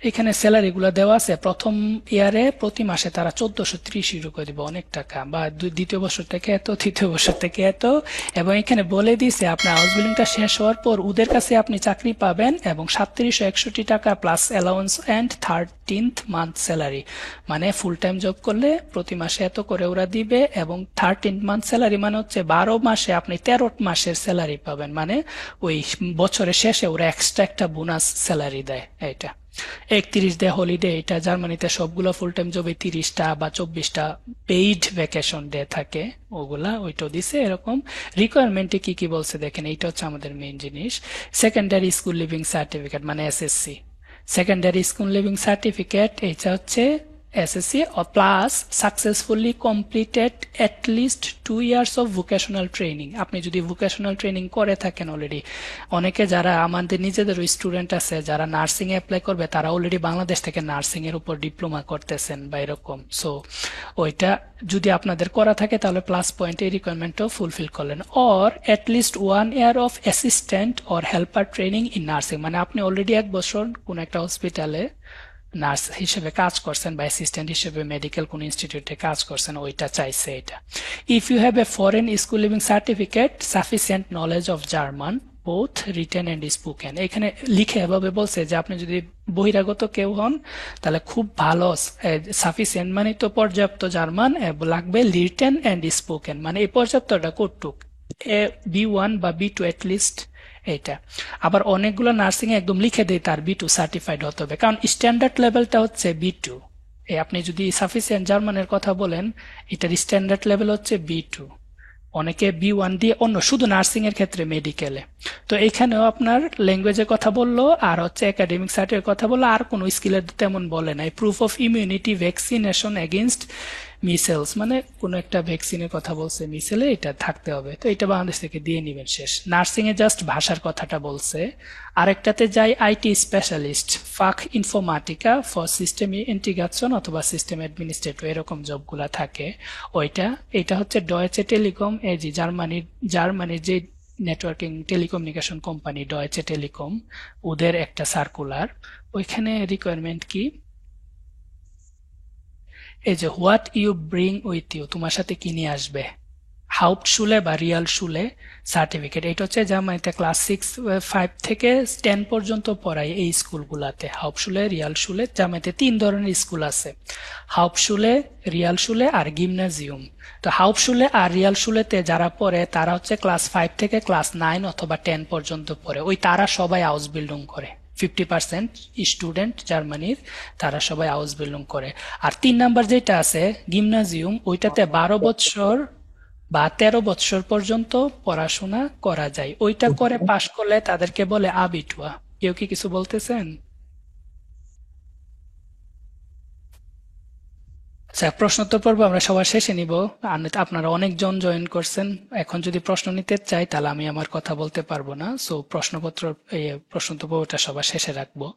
এখানে স্যালারি গুলা দেওয়া আছে। প্রথম ইয়ারে প্রতি মাসে তারা 1430 ইউরো করে দিবে, অনেক টাকা। বা দ্বিতীয় বছর থেকে এত, তৃতীয় বছর থেকে এত। এবং এখানে বলে দিছে আপনার হাউস বিল্ডিংটা শেষ হওয়ার পর ওদের কাছে আপনি চাকরি পাবেন এবং 3761 টাকা plus allowance and 13th month salary, মানে ফুল টাইম জব করলে প্রতি মাসে এত করে ওরা দিবে। এবং 13th মান্থ স্যালারি মানে হচ্ছে 12 মাসে আপনি 13 মাসের স্যালারি পাবেন, মানে ওই বছরের শেষে ওরা এক্সট্রা একটা বোনাস স্যালারি দেয়। এটা 31 ডে হলিডে, এটা জার্মানিতে সবগুলো ফুল টাইম জবে 30টা বা 24টা পেইড ভ্যাকেশন ডে থাকে, ওগুলা ওইটাও দিছে এরকম। রিকোয়ারমেন্টে কি কি বলছে দেখেন, এইটা হচ্ছে আমাদের মেইন জিনিস। সেকেন্ডারি স্কুল লিভিং সার্টিফিকেট মানে SSC, secondary school living certificate, এটা হচ্ছে SSC plus successfully completed at least 2 years of vocational training. আপনি যদি ভোকেশনাল ট্রেনিং করে থাকেন অলরেডি, অনেকে যারা আমাদের নিজেদের স্টুডেন্ট আছে যারা নার্সিং এ অ্যাপ্লাই করবে, তারা অলরেডি বাংলাদেশ থেকে নার্সিং এর উপর ডিপ্লোমা করতেছেন বা এরকম। সো ওইটা যদি আপনাদের করা থাকে তাহলে প্লাস পয়েন্ট এই রিকোয়ারমেন্টও ফুলফিল করলেন। Or at least 1 year of assistant or helper training in nursing, মানে আপনি অলরেডি 1 বছর কোন একটা হসপিটালে নার্স হিসেবে কাজ করছেন বা অ্যাসিস্ট্যান্ট হিসেবে মেডিকেল কোন ইনস্টিটিউটে কাজ করছেন, ওইটা চাইছে এটা। If you have a foreign school living certificate, sufficient knowledge of German both written and spoken, এখানে লিখে এভাবে বলছে যে আপনি যদি বহিরাগত কেউ হন তাহলে খুব ভালো, সাফিসিয়েন্ট মানে তো পর্যাপ্ত জার্মান লাগবে, রিটেন অ্যান্ড স্পোকেন মানে এই পর্যাপ্তটা কটুক, B1 বা B2 লিস্ট এইটা। আবার অনেকগুলো নার্সিং এ একদম লিখে দেয় তার B2 সার্টিফাইড হতে হবে, কারণ স্ট্যান্ডার্ড লেভেলটা হচ্ছে B2। আপনি যদি সাফিসিয়েন্ট জার্মানের কথা বলেন, এটার স্ট্যান্ডার্ড লেভেল হচ্ছে B2। অনেকে B1 দিয়ে অন্য, শুধু নার্সিং এর ক্ষেত্রে মেডিকেলে। তো এখানেও আপনার ল্যাঙ্গুয়েজের কথা বললো আর হচ্ছে একাডেমিক সার্টিফিকেট কথা বললো, আর কোনো স্কিলের তেমন বলে নাই। Proof of immunity vaccination against measles, মানে কোনো একটা ভ্যাকসিনের কথা বলছে মিসেলে, এটা থাকতে হবে। তো এটা বাংলাদেশ থেকে দিয়ে নিবেন, শেষ। নার্সিং এ জাস্ট ভাষার কথাটা বলছে। আরেকটাতে যাই, আইটি স্পেশালিস্ট ফাক ইনফরমাটিকা ফর সিস্টেম ইন্টিগ্রেশন অথবা সিস্টেম অ্যাডমিনিস্ট্রেটর, এরকম জবগুলা থাকে ওইটা। এটা হচ্ছে ডয়েচে টেলিকম, এই যে জার্মানির যে networking telecommunication company Deutsche Telekom, ওদের একটা সার্কুলার। ওইখানে রিকোয়ারমেন্ট কি, এই যে what you bring with you, তোমার সাথে কি নিয়ে আসবে। হাউপশুলে বা রিয়াল শুলে সার্টিফিকেট, এটা হচ্ছে জার্মানিতে ক্লাস 5 থেকে 10 পর্যন্ত পড়ায় এই স্কুলগুলাতে। হাউপশুলে, রিয়াল শুলে, জার্মানিতে 3 ধরনের স্কুল আছে, হাউপশুলে, রিয়াল শুলে আর গিমনাজিয়াম। তো হাউপশুলে আর রিয়াল শুলেতে যারা পড়ে তারা হচ্ছে ক্লাস 5 থেকে ক্লাস 9 অথবা 10 পর্যন্ত পড়ে, ওই তারা সবাই হাউস বিল্ডিং করে। 50% স্টুডেন্ট জার্মানির, তারা সবাই হাউস বিল্ডিং করে। আর 3 নাম্বার যেটা আছে গিমনাজিয়াম, ওইটাতে 12 বছর বা 13 বছর পর্যন্ত পড়াশোনা করা যায়, ওইটা করে পাশ করলে তাদেরকে বলে আবিটুয়া। কেউ কি কিছু বলতেছেন? আচ্ছা, প্রশ্নোত্তর পর্ব আমরা সবার শেষে নিব। আপনারা অনেকজন জয়েন করছেন, এখন যদি প্রশ্ন নিতে চাই তাহলে আমি আমার কথা বলতে পারবো না, সো প্রশ্নোত্তর পর্বটা সবার শেষে রাখবো।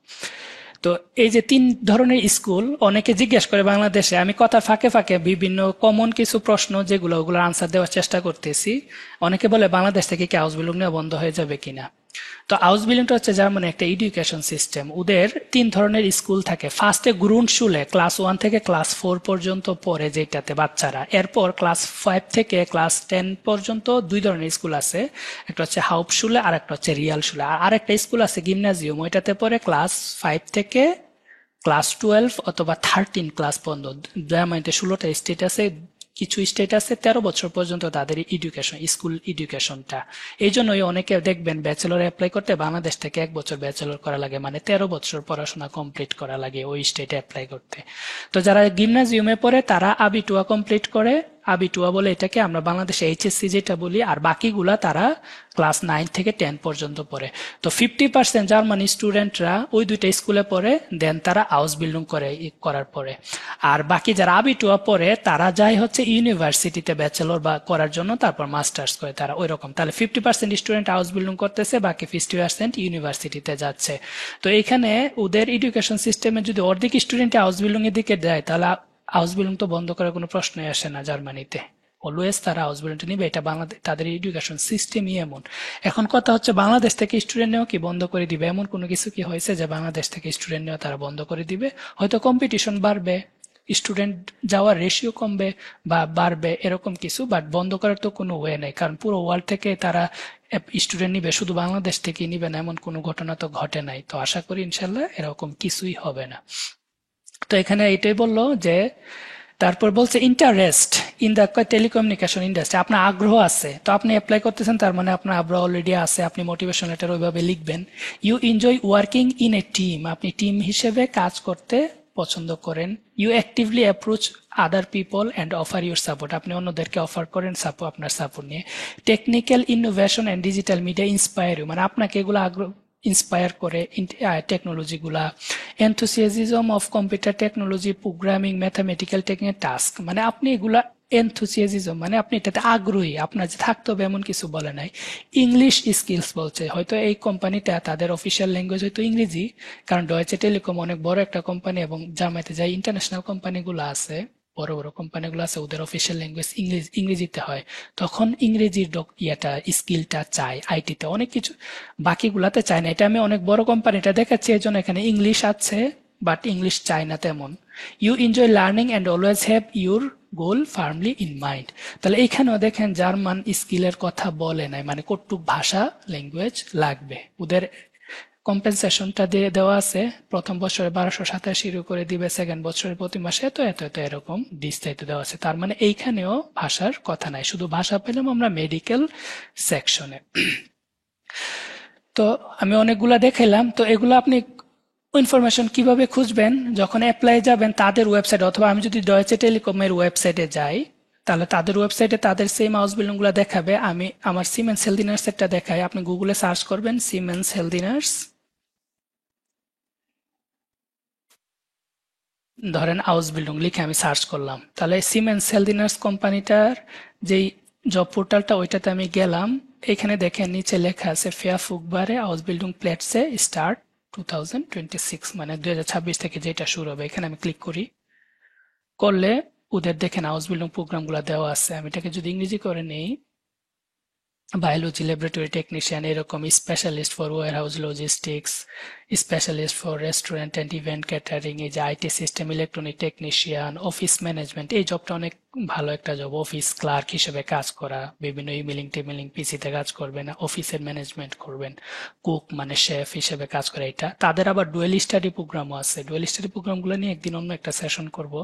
তো এই যে 3 ধরনের স্কুল, অনেকে জিজ্ঞেস করে বাংলাদেশে, আমি কথার ফাঁকে ফাঁকে বিভিন্ন কমন কিছু প্রশ্ন যেগুলো ওগুলোর আনসার দেওয়ার চেষ্টা করতেছি। অনেকে বলে বাংলাদেশ থেকে কি আউসবিলং নেওয়া বন্ধ হয়ে যাবে কিনা। তো আউসবিলংটা হচ্ছে জার্মানি একটা এডুকেশন সিস্টেম। ওদের 3 ধরনের স্কুল থাকে। ফার্স্টে গ্রুন্ডশুলে ক্লাস 1 থেকে ক্লাস 4 পর্যন্ত পড়ে যেটাতে বাচ্চারা, এরপর ক্লাস 5 থেকে ক্লাস 10 পর্যন্ত 2 ধরনের স্কুল আছে, একটা হচ্ছে হাউপশুলে আর একটা হচ্ছে রিয়ালশুলে। আর আরেকটা স্কুল আছে গিমনাজিয়াম, ওইটাতে পড়ে ক্লাস 5 থেকে ক্লাস 12 অথবা 13 ক্লাস পর্যন্ত। জার্মানিতে 16টা স্টেট আছে, কিছু স্টেট আছে 13 বছর পর্যন্ত তাদের এডুকেশন, স্কুল এডুকেশনটা। এই জন্যই অনেকে দেখবেন ব্যাচেলর অ্যাপ্লাই করতে বাংলাদেশ থেকে 1 বছর ব্যাচেলর করা লাগে, মানে 13 বছর পড়াশোনা কমপ্লিট করা লাগে ওই স্টেটে অ্যাপ্লাই করতে। তো যারা গিমনাজিয়ামে পড়ে তারা আবিটুয়া কমপ্লিট করে, আবিটুয়া বলে এটাকে, আমরা বাংলাদেশে এইচএসসি যেটা বলি, আর বাকিগুলা তারা ক্লাস 9 থেকে 10 পর্যন্ত পড়ে। তো 50% জার্মানি স্টুডেন্টরা ওই 2টা স্কুলে পড়ে, দেন তারা আউসবিল্ডিং করে করার পরে। আর বাকি যারা আবিটুয়া পড়ে তারা যায় হচ্ছে ইউনিভার্সিটিতে ব্যাচেলর বা করার জন্য, তারপর মাস্টার্স করে তারা ওই রকম। তাহলে 50% স্টুডেন্ট আউসবিল্ডিং করতেছে, বাকি 50% ইউনিভার্সিটিতে যাচ্ছে। তো এখানে ওদের এডুকেশন সিস্টেমে যদি অর্ধেক স্টুডেন্ট আউসবিল্ডিং এর দিকে যায় তাহলে হাউস বিল্ডিং তো বন্ধ করার কোনো প্রশ্নই আসে না জার্মানিতে। অলওয়েজ তারা হাউস বিল্ডিংটা নিবে, এটা বাংলাদেশ তাদের এডুকেশন সিস্টেমই এমন। এখন কথা হচ্ছে বাংলাদেশ থেকে স্টুডেন্ট নেওয়া কি বন্ধ করে দিবে, এমন কোনো কিছু কি হয়েছে যে বাংলাদেশ থেকে স্টুডেন্ট নেওয়া তারা বন্ধ করে দিবে? হয়তো কম্পিটিশন বাড়বে, স্টুডেন্ট যাওয়ার রেশিও কমবে বা বাড়বে এরকম কিছু, বাট বন্ধ করার তো কোনো ওয়ে নেই, কারণ পুরো ওয়ার্ল্ড থেকে তারা স্টুডেন্ট নিবে, শুধু বাংলাদেশ থেকে নিবে না এমন কোনো ঘটনা তো ঘটে নাই। তো আশা করি ইনশাল্লাহ এরকম কিছুই হবে না। তো এখানে এটাই বললো যে, তারপর বলছে interest in the telecommunication industry, আপনার আগ্রহ আছে, তো আপনি অ্যাপ্লাই করতেছেন, তার মানে আপনার আগ্রহ অলরেডি আছে, আপনি মোটিভেশন লেটার ওইভাবে লিখবেন। You enjoy working in a team, আপনি টিম হিসেবে কাজ করতে পছন্দ করেন। You actively approach other people and offer your support, আপনি অন্যদেরকে অফার করেন আপনার সাপোর্ট নিয়ে। Technical innovation and digital media inspire you, মানে আপনাকে এগুলো আগ্রহ ইন্সপায়ার করে টেকনোলজি গুলা। Enthusiasm of computer technology, programming, mathematical technique task, মানে আপনি এগুলা এনথুসিয়াজিজম মানে আপনি এটাতে আগ্রহী, আপনার যে থাকতে হবে এমন কিছু বলে নাই। ইংলিশ স্কিলস বলছে, হয়তো এই কোম্পানিটা তাদের অফিসিয়াল ল্যাঙ্গুয়েজ হয়তো ইংরেজি, কারণ ডয়েচে টেলিকম অনেক বড় একটা কোম্পানি, এবং জার্মানিতে যাই ইন্টারন্যাশনাল কোম্পানিগুলো আছে, বড় বড় কোম্পানিগুলো আছে, ওদের অফিসিয়াল ল্যাঙ্গুয়েজ ইংরেজিতে হয়, তখন ইংরেজির ইয়েটা স্কিলটা চাই আইটিতে, অনেক কিছু বাকিগুলাতে চায় না। এটা আমি অনেক বড় কোম্পানিটা দেখাচ্ছি, এই জন্য এখানে ইংলিশ আছে, বাট ইংলিশ চাই না তেমন। You enjoy learning and always have your goal firmly in mind, তাহলে এইখানেও দেখেন জার্মান স্কিলের কথা বলে নাই, মানে কটুক ভাষা ল্যাঙ্গুয়েজ লাগবে। ওদের কম্পেনসেশনটা দিয়ে দেওয়া আছে, প্রথম বছরে 1287 করে দিবে, সেকেন্ড বছরে প্রতি মাসে এত এত এত এরকম বিস্তারিত দেওয়া আছে। তার মানে এইখানেও ভাষার কথা নাই, শুধু ভাষা পেলাম আমরা মেডিকেল সেকশনে। তো আমি অনেকগুলা দেখাইলাম, তো এগুলো আপনি ইনফরমেশন কিভাবে খুঁজবেন, যখন অ্যাপ্লাই যাবেন তাদের ওয়েবসাইট, অথবা আমি যদি ডয়েচে টেলিকমের ওয়েবসাইটে যাই তাহলে তাদের ওয়েবসাইটে তাদের সেম হাউস বিল্ডিং গুলো দেখাবে। আমি আমার সিমেন্স হেলদিনার্স একটা দেখাই, আপনি গুগলে সার্চ করবেন সিমেন্স হেলদিনার্স, ধরেন হাউস বিল্ডিং লিখে আমি সার্চ করলাম, তাহলে সিমেন্স হেলদিনার্স কোম্পানিটার যেই জব পোর্টালটা ওইটাতে আমি গেলাম। এখানে দেখেন নিচে লেখা আছে ফেয়া ফুকবারে হাউস বিল্ডিং প্লেটসে স্টার্ট 2026, মানে 2026 থেকে যেটা শুরু হবে। এখানে আমি ক্লিক করি, করলে ওদের দেখেন হাউস বিল্ডিং প্রোগ্রামগুলো দেওয়া আছে। আমি এটাকে যদি ইংরেজি করে নেই, বায়োলজি ল্যাবরেটরি টেকনিশিয়ান, এরকম specialist for warehouse logistics, specialist for restaurant and event catering, এই যে IT system electronic technician, office management, এই জবটা অনেক ভালো একটা জব, অফিস ক্লার্ক হিসেবে কাজ করা, বিভিন্ন ইমেলিং টেমেলিং পিসিতে কাজ করবেন, অফিসের ম্যানেজমেন্ট করবেন, কুক মানে শেফ হিসেবে কাজ করে। এটা তাদের আবার ডুয়েল স্টাডি প্রোগ্রামও আছে, ডুয়েল স্টাডি প্রোগ্রামগুলো নিয়ে একদিন অন্য একটা সেশন করব,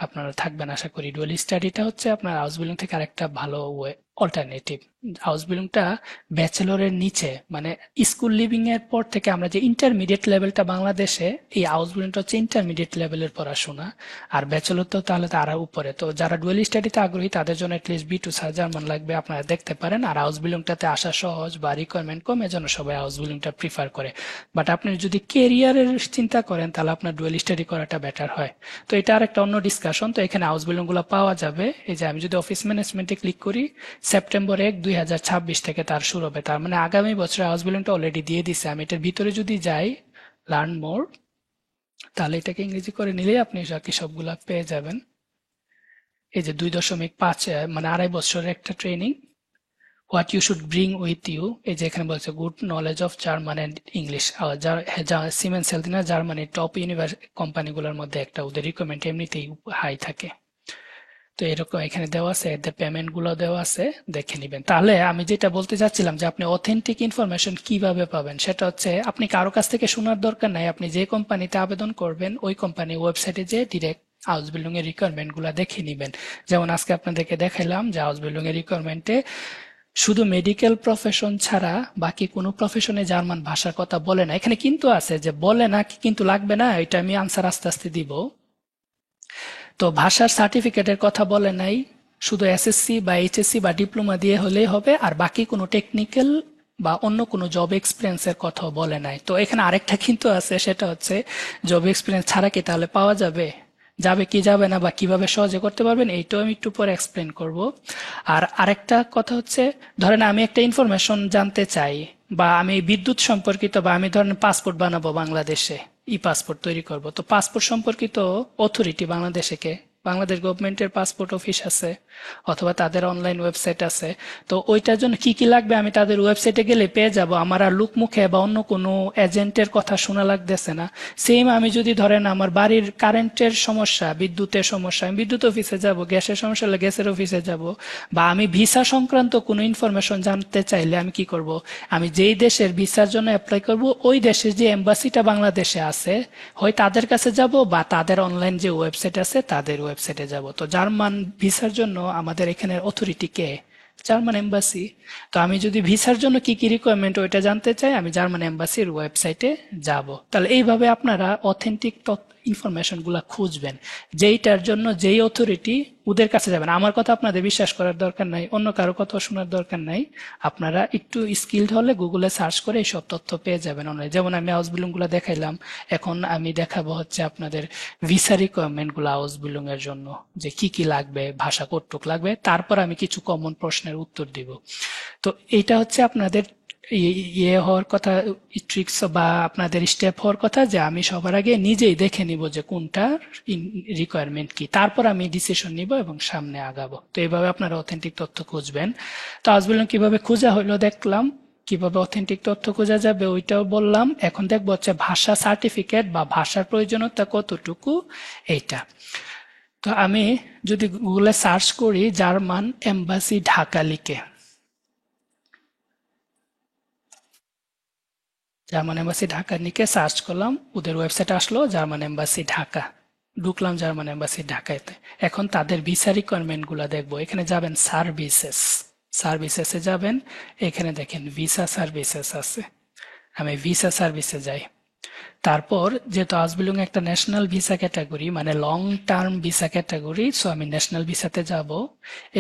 আপনারা থাকবেন আশা করি। ডুয়েল স্টাডিটা হচ্ছে আপনার হাউস বিল্ডিং থেকে আরেকটা ভালো অল্টারনেটিভ, হাউস বিল্ডিংটা ব্যাচেলরের নিচে, মানে স্কুল লিভিং এর পর থেকে আমরা যে ইন্টারমিডিয়েট লেভেলটা বাংলাদেশে, এই হাউস বিল্ডিংটা হচ্ছে ইন্টারমিডিয়েট লেভেলের পড়াশোনা। আর ব্যাচেলর তো তাহলে তারা উপরে। তো যারা ডুয়েল স্টাডিতে আগ্রহী তাদের জন্য এটলিস্ট বি টু জার্মান লাগবে, আপনারা দেখতে পারেন। আর হাউস বিল্ডিংটাতে আসা সহজ বা রিকোয়ারমেন্ট কম, এজন্য সবাই হাউস বিল্ডিংটা প্রিফার করে। বাট আপনি যদি কেরিয়ারের চিন্তা করেন তাহলে আপনার ডুয়েল স্টাডি করাটা বেটার হয়। তো এটা আর একটা অন্য ডিসকাশন। তো এখানে হাউস বিল্ডিং গুলো পাওয়া যাবে। এই যে আমি যদি অফিস ম্যানেজমেন্টে ক্লিক করি, সেপ্টেম্বর 1, 2026 থেকে তার শুরু হবে। তার মানে আগামী বছর হাউস বিল্ডিংটা অলরেডি দিয়ে দিছে। আমি এটার ভিতরে যদি যাই, লার্ন মোর, তাহলে এটাকে ইংরেজি করে নিলেই আপনি সবগুলা পেয়ে যাবেন। এই যে 2.5, মানে 2.5 বছরের একটা training. What you should bring with you, এই যে এখানে বলছে good knowledge of German and English. Siemens Healthineers জার্মানির টপ কোম্পানিগুলোর মধ্যে একটা, ওদের রিকোয়ারমেন্ট এমনিতেই হাই থাকে। তো এরকম এখানে দেওয়া আছে, এদের পেমেন্ট গুলো দেওয়া আছে, দেখে নিবেন। তাহলে আমি যেটা বলতে চাচ্ছিলাম যে আপনি অথেন্টিক ইনফরমেশন কিভাবে পাবেন, সেটা হচ্ছে আপনি কারো কাছ থেকে শোনার দরকার নাই। আপনি যে কোম্পানিতে আবেদন করবেন ওই কোম্পানির ওয়েবসাইটে যে ডিরেক্ট হাউস বিল্ডিং এর রিকোয়ারমেন্ট গুলা দেখে নিবেন। যেমন আজকে আপনাদেরকে দেখাইলাম যে হাউস বিল্ডিং এর রিকোয়ারমেন্টে শুধু মেডিকেল প্রফেশন ছাড়া বাকি কোনো প্রফেশনে জার্মান ভাষার কথা বলে না। এখানে কিন্তু আছে যে বলে না, কিন্তু লাগবে না, এটা আমি আনসার আস্তে আস্তে দিব। তো ভাষার সার্টিফিকেটের কথা বলে নাই, শুধু এসএসসি বা এইচএসসি বা ডিপ্লোমা দিয়ে হলেই হবে। আর বাকি কোনো টেকনিক্যাল বা অন্য কোনো জব এক্সপিরিয়েন্সের কথাও বলে নাই। তো এখানে আরেকটা কিন্তু আছে, সেটা হচ্ছে জব এক্সপিরিয়েন্স ছাড়া কি তাহলে পাওয়া যাবে, যাবে কি যাবে না, বা কিভাবে সহজে করতে পারবেন, এইটাও আমি একটু পরে এক্সপ্লেন করব। আর আরেকটা কথা হচ্ছে, ধরেন আমি একটা ইনফরমেশন জানতে চাই, বা আমি বিদ্যুৎ সম্পর্কিত, বা আমি ধরেন পাসপোর্ট বানাবো বাংলাদেশে, ই পাসপোর্ট তৈরি করব। তো পাসপোর্ট সম্পর্কিত অথরিটি বাংলাদেশে কে, বাংলাদেশ গভর্নমেন্টের পাসপোর্ট অফিস আছে, অথবা তাদের অনলাইন ওয়েবসাইট আছে। তো ওইটার জন্য কি কি লাগবে আমি তাদের ওয়েবসাইটে গেলে পেয়ে যাব। আমার আর লোক মুখে বা অন্য কোনো এজেন্টের কথা শোনা লাগতেছে না। সেম আমি যদি ধরেন আমার বাড়ির কারেন্টের সমস্যা, বিদ্যুতের সমস্যা, আমি বিদ্যুৎ অফিসে যাব, গ্যাসের সমস্যা হলে গ্যাসের অফিসে যাব, বা আমি ভিসা সংক্রান্ত কোনো ইনফরমেশন জানতে চাইলে আমি কি করব, আমি যেই দেশের ভিসার জন্য অ্যাপ্লাই করব ওই দেশের যে এম্বাসিটা বাংলাদেশে আছে হয় তাদের কাছে যাব, বা তাদের অনলাইন যে ওয়েবসাইট আছে তাদের ওয়েবসাইটে যাব। তো জার্মান ভিসার জন্য আমাদের এখানে অথরিটি কে, জার্মান এম্বাসি। তো আমি যদি ভিসার জন্য কি কি রিকোয়ারমেন্ট ওইটা জানতে চাই, আমি জার্মান এম্বাসির ওয়েবসাইটে যাব। তাহলে এইভাবে আপনারা অথেন্টিক ইনফরমেশন গুলা খুঁজবেন, যেইটার জন্য যেই অথরিটি ওদের কাছে যাবেন। আমার কথা আপনাদের বিশ্বাস করার দরকার নাই, অন্য কারো কথা শোনার দরকার নাই। আপনারা একটু স্কিলড হলে গুগলে সার্চ করে এইসব তথ্য পেয়ে যাবেন অনলাইন। যেমন আমি হাউস বিল্ডিং গুলা দেখাইলাম, এখন আমি দেখাবো হচ্ছে আপনাদের ভিসা রিকোয়ারমেন্ট গুলো হাউস বিল্ডিং এর জন্য, যে কি কি লাগবে, ভাষা কতটুক লাগবে, তারপর আমি কিছু কমন প্রশ্নের উত্তর দিব। তো এইটা হচ্ছে আপনাদের ইয়ে হওয়ার কথা, ট্রিক্স বা আপনাদের স্টেপ হওয়ার কথা, যে আমি সবার আগে নিজেই দেখে নিব যে কোনটা রিকোয়ারমেন্ট কি, তারপর আমি ডিসিশন নিব এবং সামনে আগাবো। তো এইভাবে আপনারা অথেন্টিক তথ্য খুঁজবেন। তো আজ বললাম কিভাবে খোঁজা হলো, দেখলাম কিভাবে অথেন্টিক তথ্য খোঁজা যাবে ওইটাও বললাম। এখন দেখবো হচ্ছে ভাষা সার্টিফিকেট বা ভাষার প্রয়োজনীয়তা কতটুকু, এইটা। তো আমি যদি গুগলে সার্চ করি জার্মান এম্বাসি ঢাকা লিখে, জার্মান এম্বাসি ঢাকা লিখে সার্চ করলাম, ওদের ওয়েবসাইট আসলো জার্মান এম্বাসি ঢাকা। ঢুকলাম জার্মান এম্বাসি ঢাকাতে। এখন তাদের ভিসা রিকোয়ারমেন্ট গুলা দেখবো। এখানে যাবেন সার্ভিসেস, সার্ভিসেসে যাবেন, এখানে দেখেন ভিসা সার্ভিসেস আছে, আমি ভিসা সার্ভিসে যাই। তারপর যেহেতু আজবিলং একটা ন্যাশনাল ভিসা ক্যাটাগরি, মানে long term visa category, so আমি ন্যাশনাল ভিসাতে যাব।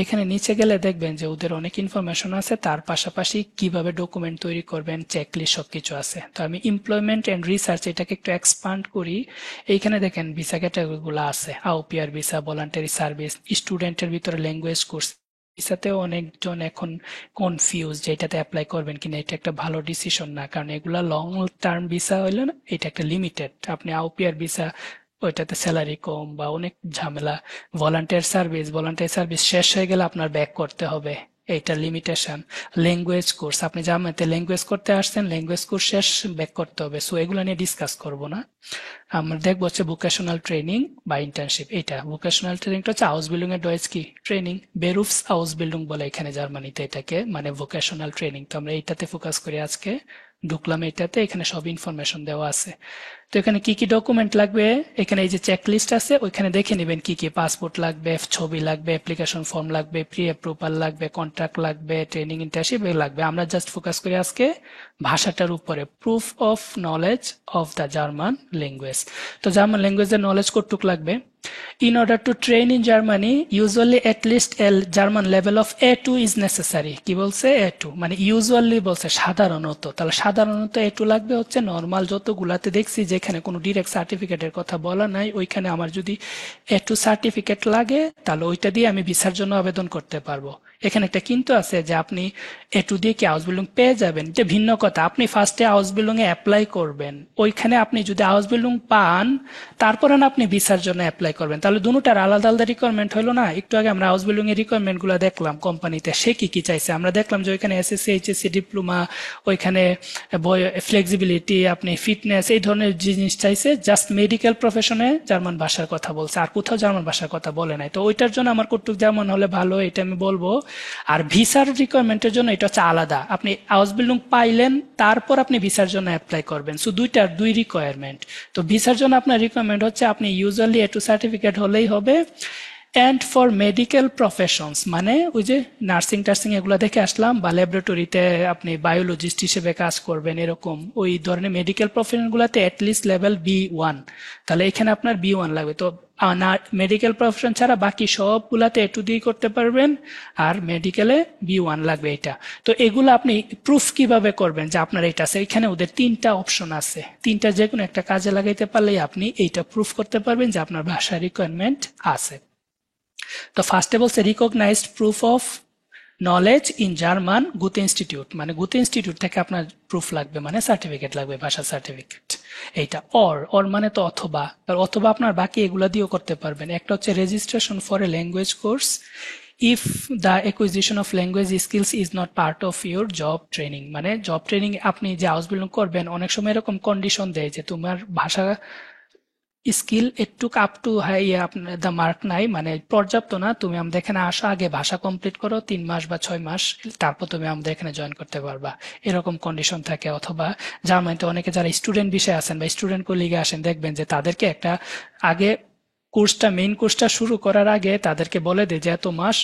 এখানে নিচে গেলে দেখবেন যে ওদের অনেক ইনফরমেশন আছে, তার পাশাপাশি কিভাবে ডকুমেন্ট তৈরি করবেন, চেকলিস্ট সবকিছু আছে। তো আমি এমপ্লয়মেন্ট এন্ড রিসার্চ এটাকে একটু এক্সপান্ড করি। এইখানে দেখেন ভিসা ক্যাটাগরি গুলো আছে, আউপিআর ভিসা, ভলান্টারি সার্ভিস, স্টুডেন্টের ভিতরে ল্যাঙ্গুয়েজ কোর্স। ভিসাতেও অনেকজন এখন কনফিউজ যে এটাতে অ্যাপ্লাই করবেন কিনা, এটা একটা ভালো ডিসিশন না, কারণ এগুলা লং টার্ম ভিসা হইলে না, এটা একটা লিমিটেড। আপনি আউপিআর ভিসা, ওইটাতে স্যালারি কম বা অনেক ঝামেলা। ভলান্টিয়ার সার্ভিস শেষ হয়ে গেলে আপনার ব্যাক করতে হবে, এইটা লিমিটেশন। ল্যাঙ্গুয়েজ কোর্স, আপনি জামাতে ল্যাঙ্গুয়েজ করতে আসছেন, ল্যাঙ্গুয়েজ কোর্স শেষ, ব্যাক করতে হবে। সো এগুলো নিয়ে ডিসকাস করব না। আমরা দেখবো হচ্ছে ভোকেশনাল ট্রেনিং বা ইন্টার্নশিপ। এটা ভোকেশনাল ট্রেনিংটা হচ্ছে হাউস বিল্ডিং এর ডয়েজ কি ট্রেনিং, বেরুফস হাউস বিল্ডিং বলে এখানে জার্মানিতে এটাকে, মানে ভোকেশনাল ট্রেনিং। তো আমরা এইটাতে ফোকাস করি আজকে। ঢুকলাম এটাতে, এখানে সব ইনফরমেশন দেওয়া আছে। তো এখানে কি কি ডকুমেন্ট লাগবে, এখানে এই যে চেকলিস্ট আছে, ওইখানে দেখে নেবেন কি কি পাসপোর্ট লাগবে, ছবি লাগবে, অ্যাপ্লিকেশন ফর্ম লাগবে, প্রি অ্যাপ্রুভাল লাগবে, কন্ট্রাক্ট লাগবে, ট্রেনিং ইন্টার্নশিপ লাগবে। আমরা জাস্ট ফোকাস করি আজকে ভাষাটার উপরে, proof of knowledge of the German language. তো জার্মান ল্যাঙ্গুয়েজের নলেজ কতটুক লাগবে? In order to train in Germany, usually at least a German level of A2 is necessary. কি বলছে? A2 মানে ইউজুয়ালি বলছে সাধারণত, তাহলে সাধারণত A2 লাগবে হচ্ছে নর্মাল যতগুলাতে দেখছি যেখানে কোনো ডিরেক্ট সার্টিফিকেটের কথা বলা নাই, ওইখানে আমার যদি A2 সার্টিফিকেট লাগে তাহলে ওইটা দিয়ে আমি ভিসার জন্য আবেদন করতে পারবো। এখানে একটা কিন্তু আছে যে আপনি A2 দিয়ে কি হাউস-বিল্ডিং পেয়ে যাবেন, যে ভিন্ন কথা। আপনি ফার্স্টে হাউস-বিল্ডিং এ অ্যাপ্লাই করবেন, ওইখানে আপনি যদি হাউস-বিল্ডিং পান তারপরে না আপনি ভিসার জন্য অ্যাপ্লাই করবেন, তাহলে দুটোটার আলাদা আলাদা রিকোয়ারমেন্ট হলো না। একটু আগে আমরা হাউস-বিল্ডিং এর রিকোয়ারমেন্ট গুলো দেখলাম কোম্পানিতে, সে কি কি চাইছে আমরা দেখলাম যে ওইখানে এসএসসি এইচএসসি ডিপ্লোমা, ওইখানে ফ্লেক্সিবিলিটি, আপনি ফিটনেস, এই ধরনের জিনিস চাইছে। জাস্ট মেডিকেল প্রফেশনে জার্মান ভাষার কথা বলছে, আর কোথাও জার্মান ভাষার কথা বলে নাই। তো ওইটার জন্য আমার কতটুকু জার্মান হলে ভালো এটা আমি বলবো। আর ভিসার রিকোয়ারমেন্টের জন্য এটা হচ্ছে আলাদা, আপনি হাউস-বিল্ডিং পাইলেন তারপর আপনি ভিসার জন্য অ্যাপ্লাই করবেন। সো দুইটার দুই রিকোয়ারমেন্ট। তো ভিসার জন্য আপনার রিকোয়ারমেন্ট হচ্ছে আপনি ইউজুয়ালি A2 সার্টিফিকেট হলেই হবে। অ্যান্ড ফর মেডিকেল প্রফেশনস মানে ওই যে নার্সিং টার্সিং এগুলো দেখে আসলাম, বা ল্যাবরেটরিতে আপনি বায়োলজিস্ট হিসেবে কাজ করবেন, এরকম ওই ধরনের মেডিকেল প্রফেশনগুলোতে অ্যাটলিস্ট লেভেল B1, তাহলে এখানে আপনার B1 লাগবে। তো মেডিকেল প্রফেশন ছাড়া বাকি সবগুলাতে A2 দিয়ে করতে পারবেন, আর মেডিকেলে B1 লাগবে এটা। তো এগুলো আপনি প্রুফ কিভাবে করবেন যে আপনার এটা আছে? এখানে ওদের তিনটা অপশন আছে, তিনটা যে কোনো একটা কাজে লাগাইতে পারলেই আপনি এইটা প্রুফ করতে পারবেন যে আপনার ভাষা রিকোয়ারমেন্ট আছে। তো ফার্স্টে বলছে recognised proof of knowledge in German Goethe Institute, মানে গুতে ইনস্টিটিউট থেকে আপনার প্রুফ লাগবে, মানে সার্টিফিকেট লাগবে, ভাষা সার্টিফিকেট। এইটা অর মানে তো অথবা, অথবা আপনার বাকি এগুলা দিয়েও করতে পারবেন। একটা হচ্ছে registration for a language course if the acquisition of language skills is not part of your job training, মানে জব ট্রেনিং আপনি যে হাউস-বিল্ডিং করবেন অনেক সময় এরকম কন্ডিশন দেয় যে তোমার ভাষা স্কিল একটু আপ টু হাই আপনার দ্য মার্ক নাই, মানে পর্যাপ্ত না, তুমি আমাদের এখানে আসো, আগে ভাষা কমপ্লিট করো 3 মাস বা 6 মাস, তারপর তুমি আমাদের এখানে জয়েন করতে পারবা, এরকম কন্ডিশন থাকে। অথবা জার্মানিতে অনেকে যারা স্টুডেন্ট বিষয়ে আছেন বা স্টুডেন্ট কলিগে আসেন, দেখবেন যে তাদেরকে একটা আগে কোর্সটা মেইন কোর্সটা শুরু করার আগে তাদেরকে বলে দেয় যে এত মাস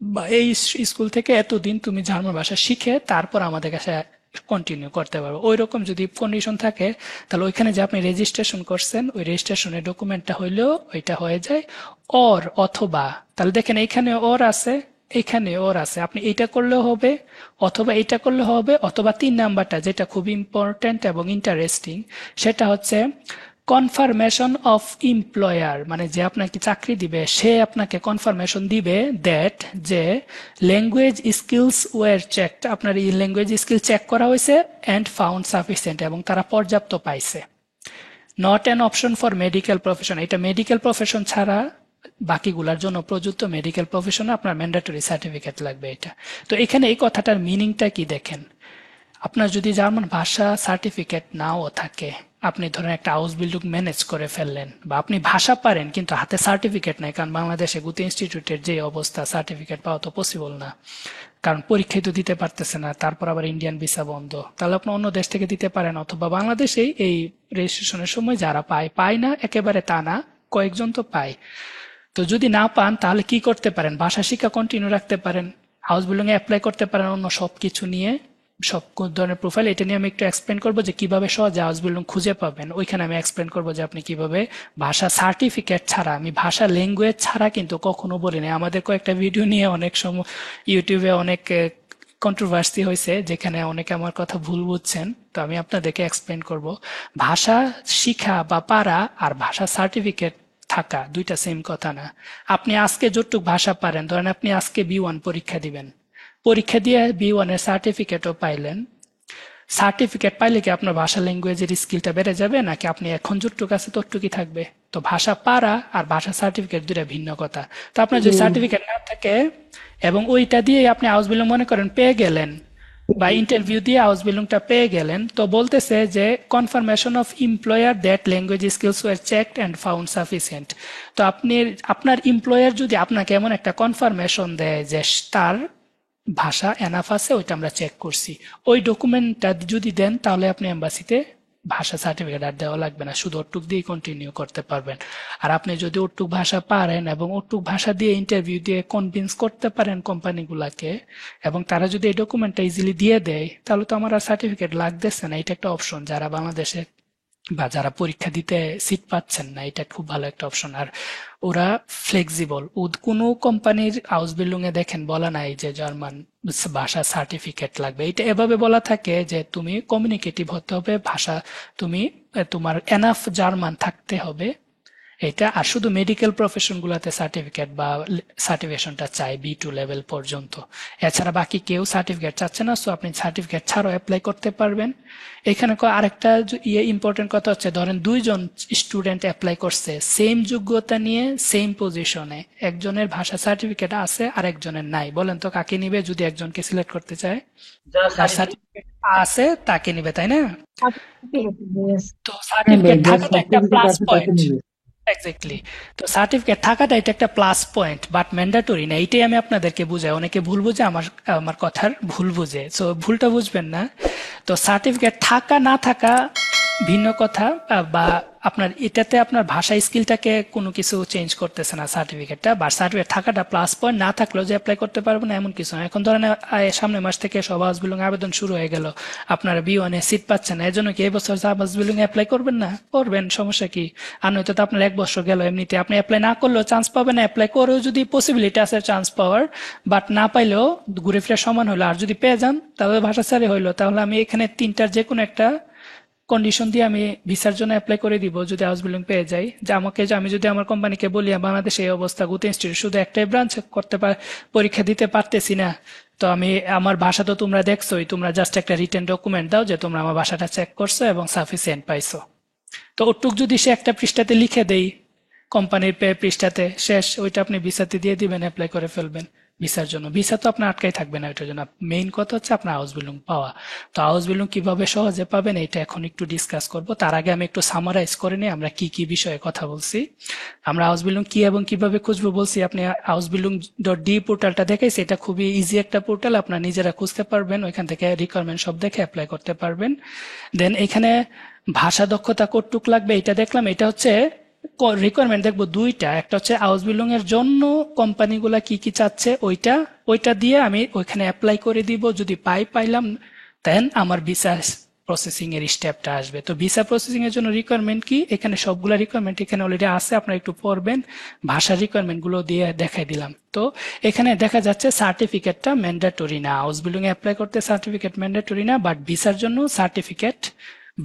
বা এই স্কুল থেকে এতদিন তুমি জার্মান ভাষা শিখে তারপর আমাদের কাছে কন্টিনিউ করতে পারবো। ওই রকম যদি কন্ডিশন থাকে তাহলে ওইখানে যে আপনি রেজিস্ট্রেশন করছেন ওই রেজিস্ট্রেশনের ডকুমেন্টটা হইলেও ওইটা হয়ে যায়। অথবা তাহলে দেখেন এইখানে আছে, এখানে আছে, আপনি এইটা করলেও হবে অথবা এইটা করলে হবে, অথবা 3 নাম্বারটা যেটা খুব ইম্পর্টেন্ট এবং ইন্টারেস্টিং, সেটা হচ্ছে কনফার্মেশন অফ এমপ্লয়ার, মানে যে আপনাকে চাকরি দিবে সে আপনাকে কনফার্মেশন দিবে দ্যাট যে ল্যাঙ্গুয়েজ স্কিলস ওয়ার চেকড, আপনার এই ল্যাঙ্গুয়েজ স্কিল চেক করা হয়েছে অ্যান্ড ফাউন্ড সাফিসিয়েন্ট, এবং তারা পর্যাপ্ত পাইছে। Not an option for medical profession, এটা মেডিকেল প্রফেশন ছাড়া বাকিগুলার জন্য প্রযুক্ত, মেডিকেল প্রফেশনে আপনার ম্যান্ডেটরি সার্টিফিকেট লাগবে এটা। তো এখানে এই কথাটার মিনিংটা কি দেখেন, আপনার যদি জার্মান ভাষা সার্টিফিকেট নাও থাকে, আপনি ধরেন একটা হাউস-বিল্ডিং ম্যানেজ করে ফেললেন, বা আপনি ভাষা পারেন কিন্তু হাতে সার্টিফিকেট নাই, কারণ বাংলাদেশে গুতে ইনস্টিটিউটের যে অবস্থা সার্টিফিকেট পাওয়া তো পসিবল না, কারণ পরীক্ষায় তো দিতে পারতেছে না, তারপর আবার ইন্ডিয়ান ভিসা বন্ধ, তাহলে আপনি অন্য দেশ থেকে দিতে পারেন, অথবা বাংলাদেশেই এই রেজিস্ট্রেশনের সময় যারা পায় না একেবারে তা না, কয়েকজন তো পায়। তো যদি না পান তাহলে কি করতে পারেন, ভাষা শিক্ষা কন্টিনিউ রাখতে পারেন, হাউস-বিল্ডিং এ অ্যাপ্লাই করতে পারেন অন্য সবকিছু নিয়ে, সব ধরনের প্রোফাইল। এটা নিয়ে আমি একটু এক্সপ্লেন করবো যে কিভাবে সহজে হাউস-বিল্ডিং খুঁজে পাবেন, ওইখানে আমি এক্সপ্লেন করবো যে আপনি কিভাবে ভাষা সার্টিফিকেট ছাড়া, আমি ভাষা ল্যাঙ্গুয়েজ ছাড়া কিন্তু কখনো বলি না। আমাদের কয়েকটা ভিডিও নিয়ে অনেক সময় ইউটিউবে অনেক কন্ট্রোভার্সি হয়েছে, যেখানে অনেকে আমার কথা ভুল বুঝছেন, তো আমি আপনাদেরকে এক্সপ্লেন করব। ভাষা শিখা বা পারা আর ভাষা সার্টিফিকেট থাকা দুইটা সেম কথা না। আপনি আজকে যতটুকু ভাষা পারেন, ধরেন আপনি আজকে B1 পরীক্ষা দিবেন, পরীক্ষা দিয়ে B1 এর সার্টিফিকেটও পাইলেন, সার্টিফিকেট পাইলে কি আপনার ভাষা ল্যাঙ্গুয়েজের স্কিলটা বেড়ে যাবে, নাকি আপনি এখন যতটুকু আছে ততটুকুই থাকবে? তো ভাষা পারা আর ভাষা সার্টিফিকেট দুইটা ভিন্ন কথা। তো আপনার যদি সার্টিফিকেট না থাকে এবং ওইটা দিয়ে আপনি হাউস-বিল্ডিং মনে করেন পেয়ে গেলেন, বা ইন্টারভিউ দিয়ে হাউস-বিল্ডিংটা পেয়ে গেলেন, তো বলতেছে যে confirmation of employer that language skills were checked and found sufficient. তো আপনার এমপ্লয়ার যদি আপনাকে এমন একটা কনফার্মেশন দেয় যে তার ভাষা এনাফ আছে ওইটা আমরা চেক করছি। ওই ডকুমেন্টটা যদি দেন তাহলে আপনি এম্বাসিতে ভাষা সার্টিফিকেট আর দেওয়া লাগবে না, শুধু ওটুক দিয়ে কন্টিনিউ করতে পারবেন। আর আপনি যদি ওটুক ভাষা পারেন এবং ওটুক ভাষা দিয়ে ইন্টারভিউ দিয়ে কনভিন্স করতে পারেন কোম্পানিগুলাকে, এবং তারা যদি এই ডকুমেন্টটা ইজিলি দিয়ে দেয়, তাহলে তো আমার আর সার্টিফিকেট লাগতেছে না। এটা একটা অপশন যারা বাংলাদেশে বা যারা পরীক্ষা দিতে সিট পাচ্ছেন না, এটা খুব ভালো একটা অপশন। আর ওরা ফ্লেক্সিবল, কোনো কোম্পানির হাউস বিল্ডিং এ দেখেন বলা নাই যে জার্মান ভাষা সার্টিফিকেট লাগবে। এটা এভাবে বলা থাকে যে তুমি কমিউনিকেটিভ হতে হবে, ভাষা তুমি তোমার এনাফ জার্মান থাকতে হবে এটা। আর শুধু মেডিকেল প্রফেশন গুলাতে সার্টিফিকেট বা সার্টিফিকেশনটা চাই B2 লেভেল পর্যন্ত। এছাড়া বাকি কেউ সার্টিফিকেট চাচ্ছে না, সো আপনি সার্টিফিকেট ছাড়াও অ্যাপ্লাই করতে পারবেন। এখানে আরেকটা ইম্পর্টেন্ট কথা হচ্ছে, ধরেন দুইজন স্টুডেন্ট অ্যাপ্লাই করছে সেম যোগ্যতা নিয়ে সেম পজিশনে, একজনের ভাষা সার্টিফিকেট আছে আর একজনের নাই। বলেন তো কাকে নিবে যদি একজনকে সিলেক্ট করতে চায়? যার সার্টিফিকেট আছে তাকে নিবে, তাই না? তো সার্টিফিকেট থাকাটা একটা প্লাস পয়েন্ট। এক্স্যাক্টলি। তো সার্টিফিকেট থাকাটা এটা একটা প্লাস পয়েন্ট, বাট ম্যান্ডেটরি না। এইটাই আমি আপনাদেরকে বুঝাই। অনেকে ভুল বুঝে, আমার আমার কথার ভুল বুঝে, সো ভুলটা বুঝবেন না। তো সার্টিফিকেট থাকা না থাকা ভিন্ন কথা, বা আপনার এটাতে আপনার ভাষা স্কিলটাকে কোনো কিছু চেঞ্জ করতেছে না সার্টিফিকেটটা, বা সার্টিফিকেট থাকাটা প্লাস পয়েন্ট, না থাকলেও যে অ্যাপ্লাই করতে পারবো না এমন কিছু না। এখন ধরেন সামনের মাস থেকে সব হাউস বিল্ডিং আবেদন শুরু হয়ে গেল, আপনারা B1 এ সিট পাচ্ছেন না, এজন্য কি এই বছর হাউস বিল্ডিং অ্যাপ্লাই করবেন না? করবেন, সমস্যা কি? আর নয়তো তো আপনার 1 বছর গেল এমনিতে, আপনি অ্যাপ্লাই না করলেও চান্স পাবেন, অ্যাপ্লাই করেও যদি পসিবিলিটি আছে চান্স পাওয়ার, বাট না পাইলেও ঘুরে ফিরে সমান হলো। আর যদি পেয়ে যান তাহলে ভাষা স্যারে হইলো। তাহলে আমি এখানে তিনটার যে কোনো একটা কন্ডিশন দিয়ে আমি ভিসার জন্য অ্যাপ্লাই করে দিব যদি হাউস বিল্ডিং পেয়ে যাই। যে আমাকে, যে আমি যদি আমার কোম্পানিকে বলি বাংলাদেশে এই অবস্থা, গুতে ইনস্টিটিউট শুধু একটাই ব্রাঞ্চ করতে পরীক্ষা দিতে পারতেছি না, তো আমি আমার ভাষা তো তোমরা দেখছোই, তোমরা জাস্ট একটা রিটেন ডকুমেন্ট দাও যে তোমরা আমার ভাষাটা চেক করছো এবং সাফিসিয়েন্ট পাইছো। তো ওটুক যদি সে একটা পৃষ্ঠাতে লিখে দেই, কোম্পানির পৃষ্ঠাতে, শেষ। ওইটা আপনি ভিসাতে দিয়ে দিবেন, অ্যাপ্লাই করে ফেলবেন ভিসার জন্য। ভিসা তো আপনার আটকাই থাকবে না ওইটার জন্য। মেইন কথা হচ্ছে আপনার হাউস বিল্ডিং পাওয়া। তো হাউস বিল্ডিং কিভাবে সহজে পাবেন এটা এখন একটু ডিসকাস করব। তার আগে আমি একটু সামারাইজ করে নিই আমরা কি কি বিষয়ে কথা বলছি। আমরা হাউস বিল্ডিং কি এবং কিভাবে খুঁজবো বলছি। আপনি হাউস বিল্ডিং .d পোর্টালটা দেখাইছি, এটা খুবই ইজি একটা পোর্টাল, আপনারা নিজেরা খুঁজতে পারবেন, ওইখান থেকে রিকোয়ারমেন্ট সব দেখে অ্যাপ্লাই করতে পারবেন। দেন এখানে ভাষা দক্ষতা কতটুক লাগবে এটা দেখলাম। এটা হচ্ছে রিকোয়ারমেন্ট দেখবো দুইটা, একটা হচ্ছে হাউস বিল্ডিং এর জন্য কোম্পানিগুলা কি কি চাচ্ছে ওইটা দিয়ে আমি ওইখানে অ্যাপ্লাই করে দিব। যদি পাইলাম, দেন আমার ভিসা প্রসেসিং এর স্টেপটা আসবে। তো ভিসা প্রসেসিং এর জন্য রিকোয়ারমেন্ট কি, এখানে সবগুলা রিকোয়ারমেন্ট এখানে অলরেডি আছে, আপনারা একটু পড়বেন। ভাষার রিকোয়ারমেন্ট গুলো দিয়ে দেখাই দিলাম। তো এখানে দেখা যাচ্ছে সার্টিফিকেটটা ম্যান্ডেটরি না, হাউস বিল্ডিং এ অ্যাপ্লাই করতে সার্টিফিকেট ম্যান্ডেটরি না, বাট ভিসার জন্য সার্টিফিকেট